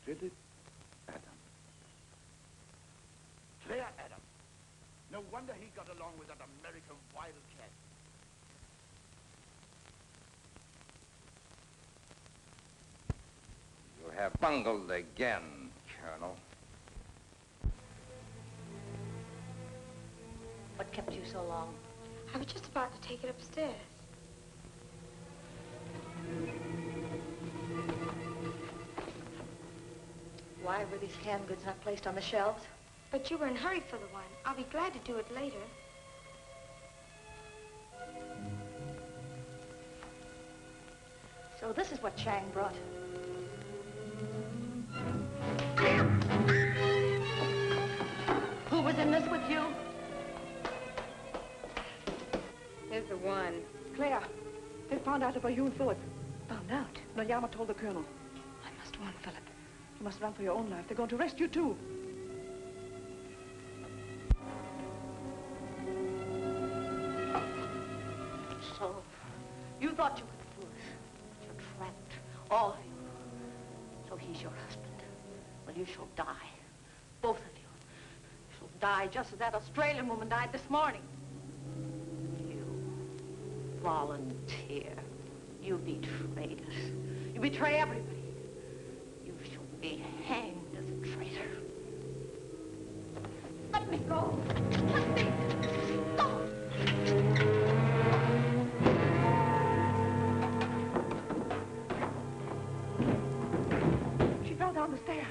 Philip Adams. Claire Adams. No wonder he got along with that American wildcat. You have bungled again, Colonel. What kept you so long? I was just about to take it upstairs. Why were these canned goods not placed on the shelves? But you were in a hurry for the wine. I'll be glad to do it later. So this is what Chang brought. Who was in this with you? Here's the wine. Claire, they found out about you and Philip. Found out? Noyama told the colonel. I must warn Philip. You must run for your own life. They're going to arrest you, too. So, you thought you could fool us. You're trapped. All of you. So he's your husband. Well, you shall die. Both of you. You shall die just as that Australian woman died this morning. You volunteer. You betrayed us. You betray everybody. You should be hanged as a traitor. Let me go. Let me go. She fell down the stairs.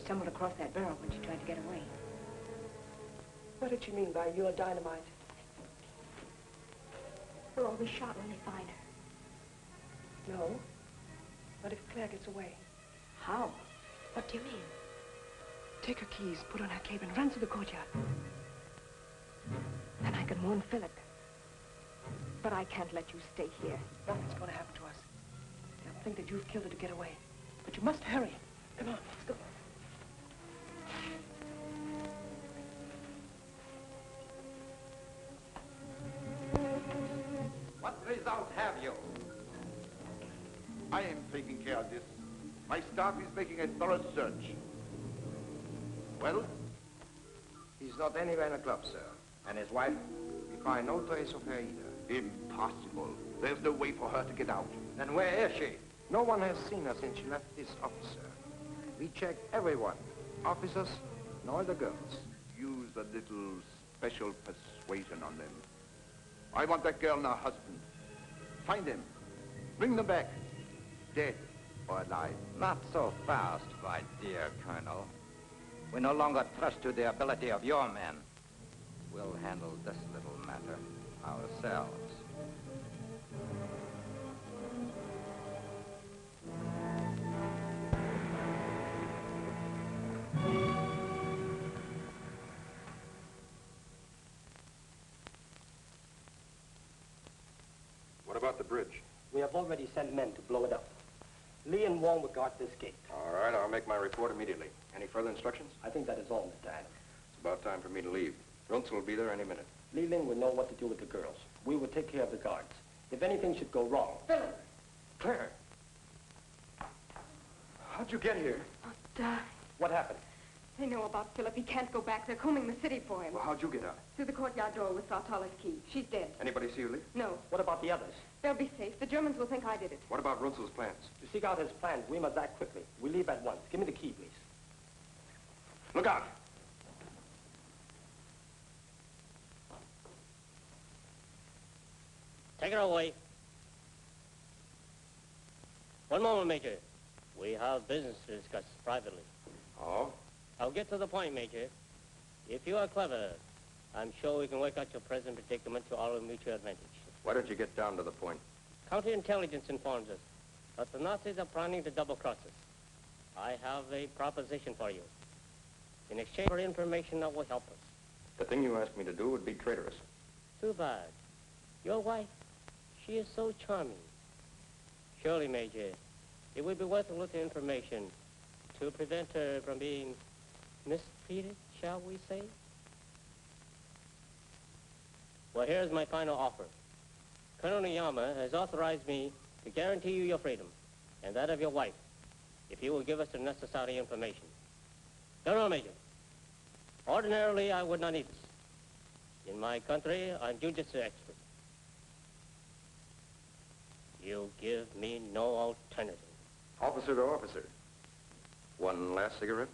Stumbled across that barrel when she tried to get away. What did she mean by your dynamite? We'll all be shot when they find her. No. What if Claire gets away? How? What do you mean? Take her keys, put on her cape, and run to the courtyard. Then I can warn Philip. But I can't let you stay here. Nothing's going to happen to us. They'll think that you've killed her to get away. But you must hurry. Come on, let's go. What result have you? I am taking care of this. My staff is making a thorough search. Well? He's not anywhere in the club, sir. And his wife? We find no trace of her either. Impossible. There's no way for her to get out. Then where is she? No one has seen her since she left this office, sir. We checked everyone. Officers and all the girls. Use a little special persuasion on them. I want that girl and her husband. Find them. Bring them back. Dead or alive. Not so fast, my dear Colonel. We no longer trust to the ability of your men. We'll handle this little matter ourselves. What about the bridge? We have already sent men to blow it up. Lee and Wong will guard this gate. All right, I'll make my report immediately. Any further instructions? I think that is all, Mr. Adams. It's about time for me to leave. Ansell will be there any minute. Lee Ling will know what to do with the girls. We will take care of the guards. If anything should go wrong... Philip! Claire! How'd you get here? Oh, Dad. What happened? They know about Philip. He can't go back. They're combing the city for him. Well, how'd you get out? Through the courtyard door with Frau Tala's key. She's dead. Anybody see her leave? No. What about the others? They'll be safe. The Germans will think I did it. What about Runzel's plans? To seek out his plans, we must act quickly. We leave at once. Give me the key, please. Look out! Take her away. One moment, Major. We have business to discuss privately. Oh? I'll get to the point, Major. If you are clever, I'm sure we can work out your present predicament to our mutual advantage. Why don't you get down to the point? Counterintelligence informs us that the Nazis are planning to double-cross us. I have a proposition for you. In exchange for information that will help us. The thing you asked me to do would be traitorous. Too bad. Your wife, she is so charming. Surely, Major, it would be worth a little information to prevent her from being mistreated, shall we say? Well, here's my final offer. Colonel Noyama has authorized me to guarantee you your freedom and that of your wife if you will give us the necessary information. No, Major. Ordinarily, I would not need this. In my country, I'm jujitsu expert. You give me no alternative. Officer to officer. One last cigarette?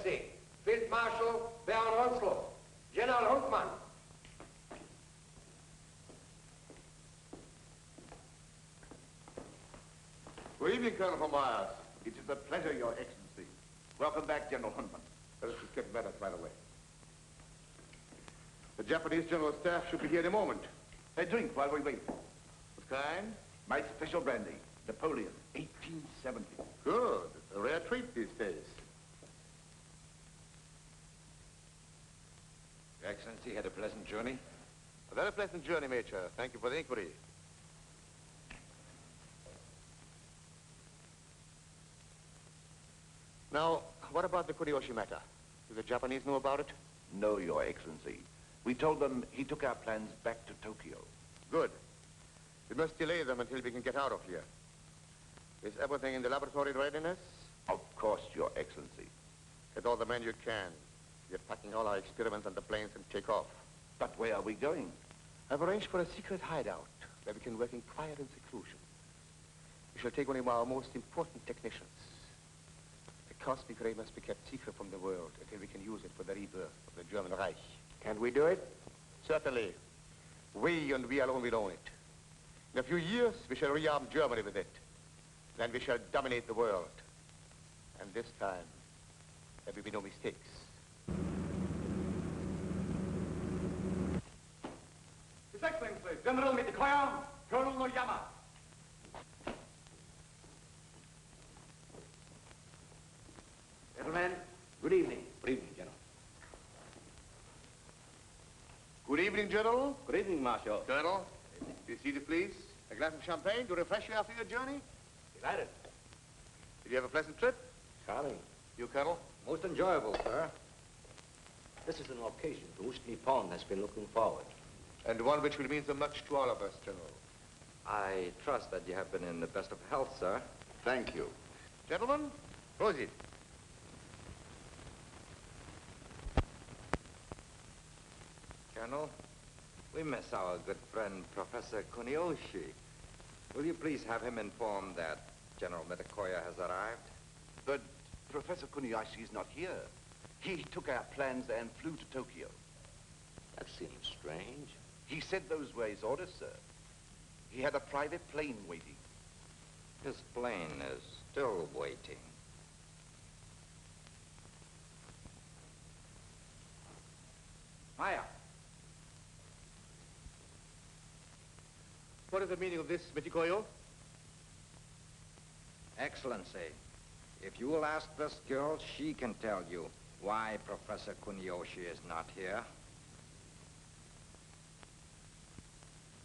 Excellency, Field Marshal Baron Ansell, General Hultmann. Good evening, Colonel von Meyer. It is a pleasure, Your Excellency. Welcome back, General Hunman. Let us just get matters right away. The Japanese General Staff should be here in a moment. A drink while we wait. What kind? My special brandy, Napoleon, 1870. Good. A rare treat these days. Your Excellency had a pleasant journey? A very pleasant journey, Major. Thank you for the inquiry. Now, what about the Kurioshi matter? Do the Japanese know about it? No, Your Excellency. We told them he took our plans back to Tokyo. Good. We must delay them until we can get out of here. Is everything in the laboratory readiness? Of course, Your Excellency. Get all the men you can. We're packing all our experiments on the planes and take off. But where are we going? I've arranged for a secret hideout where we can work in quiet and seclusion. We shall take one of our most important technicians. The cosmic ray must be kept secret from the world until we can use it for the rebirth of the German Reich. Can we do it? Certainly. We and we alone will own it. In a few years, we shall rearm Germany with it. Then we shall dominate the world. And this time, there will be no mistakes. His Excellency, General Mikoya, Colonel Noyama. Gentlemen, good evening. Good evening, General. Good evening, General. Good evening, Marshal. Colonel, be seated, please. A glass of champagne to refresh you after your journey? Delighted. Did you have a pleasant trip? Charming. You, Colonel? Most enjoyable, sir. This is an occasion to which Nippon has been looking forward. And one which will mean so much to all of us, General. I trust that you have been in the best of health, sir. Thank you. Gentlemen, proceed. Colonel, we miss our good friend, Professor Kuniyoshi. Will you please have him informed that General Mitakoya has arrived? But Professor Kuniyashi is not here. He took our plans and flew to Tokyo. That seems strange. He said those were his orders, sir. He had a private plane waiting. His plane is still waiting. Meyer. What is the meaning of this, Mitikoyo? Excellency, if you will ask this girl, she can tell you why Professor Kuniyoshi is not here.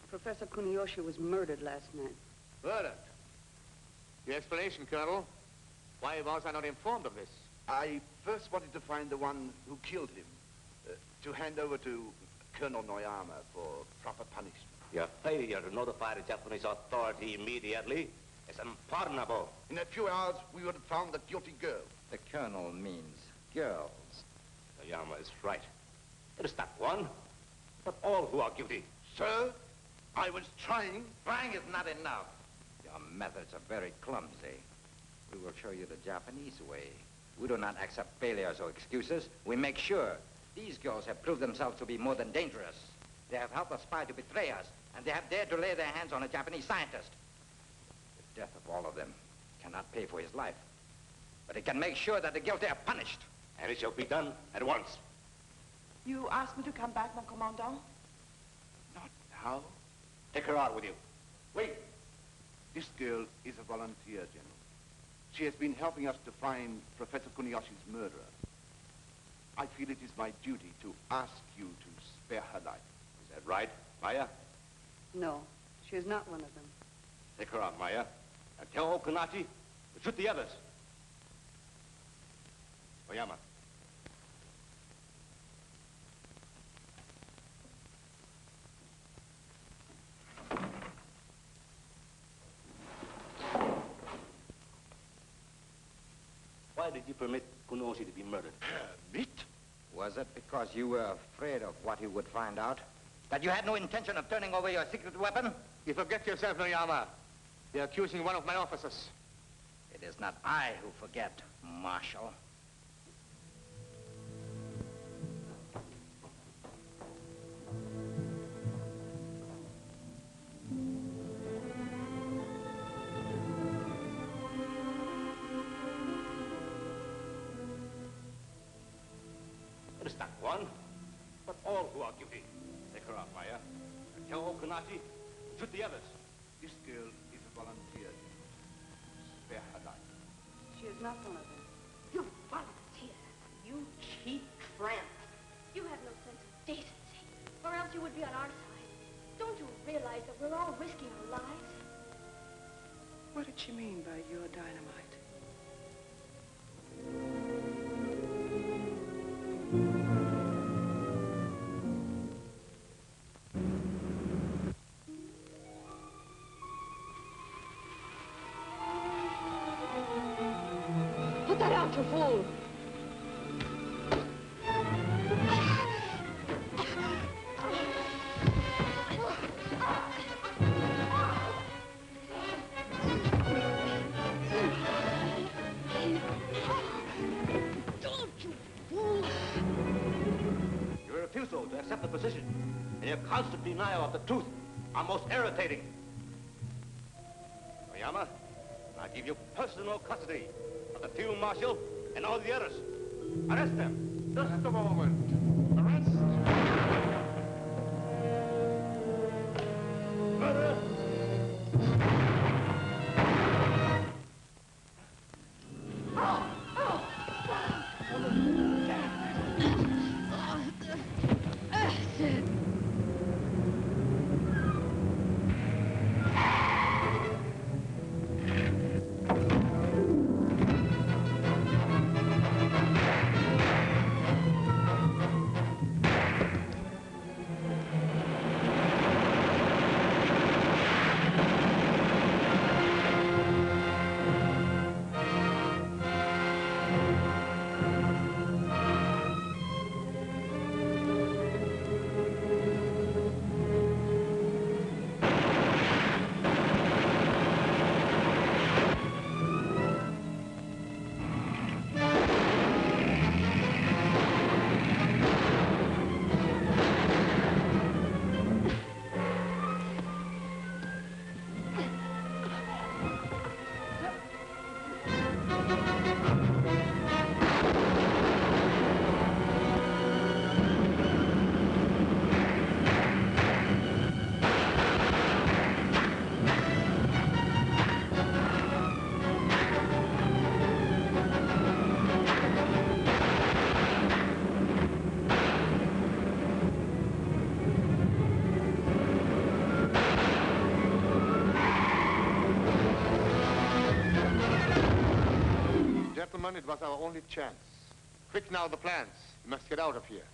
Professor Kuniyoshi was murdered last night. Murdered? The explanation, Colonel. Why was I not informed of this? I first wanted to find the one who killed him, to hand over to Colonel Noyama for proper punishment. Your failure to notify the Japanese authority immediately is unpardonable. In a few hours, we would have found the guilty girl. The colonel means girls. Noyama is right. It is not one, but all who are guilty. Sir, I was trying. Trying is not enough. Your methods are very clumsy. We will show you the Japanese way. We do not accept failures or excuses. We make sure. These girls have proved themselves to be more than dangerous. They have helped a spy to betray us, and they have dared to lay their hands on a Japanese scientist. The death of all of them cannot pay for his life, but it can make sure that the guilty are punished. And it shall be done at once. You asked me to come back, mon commandant? Not now. Take her out with you. Wait. This girl is a volunteer, General. She has been helping us to find Professor Kuniyoshi's murderer. I feel it is my duty to ask you to spare her life. Is that right, Meyer? No, she is not one of them. Take her out, Meyer. And tell Okanachi to shoot the others. Noyama. Why did you permit Kunoshi to be murdered? Permit? Was it because you were afraid of what he would find out? That you had no intention of turning over your secret weapon? You forget yourself, Noyama. You're accusing one of my officers. It is not I who forget, Marshal. one, but all who are guilty. Take her out, Meyer. And tell Okanashi, shoot the others. This girl is a volunteer. Spare her life. She is not one of them. You volunteer. You cheap tramp. You have no sense of decency, or else you would be on our side. Don't you realize that we're all risking our lives? What did she mean by your dynamite? Put that out, you fool! Your refusal to accept the position and your constant denial of the truth are most irritating. Noyama, I give you personal custody of the field marshal and all the others. Arrest them. Just a moment. Arrest. Murder. Gentlemen, it was our only chance. Quick now, the plans. We must get out of here.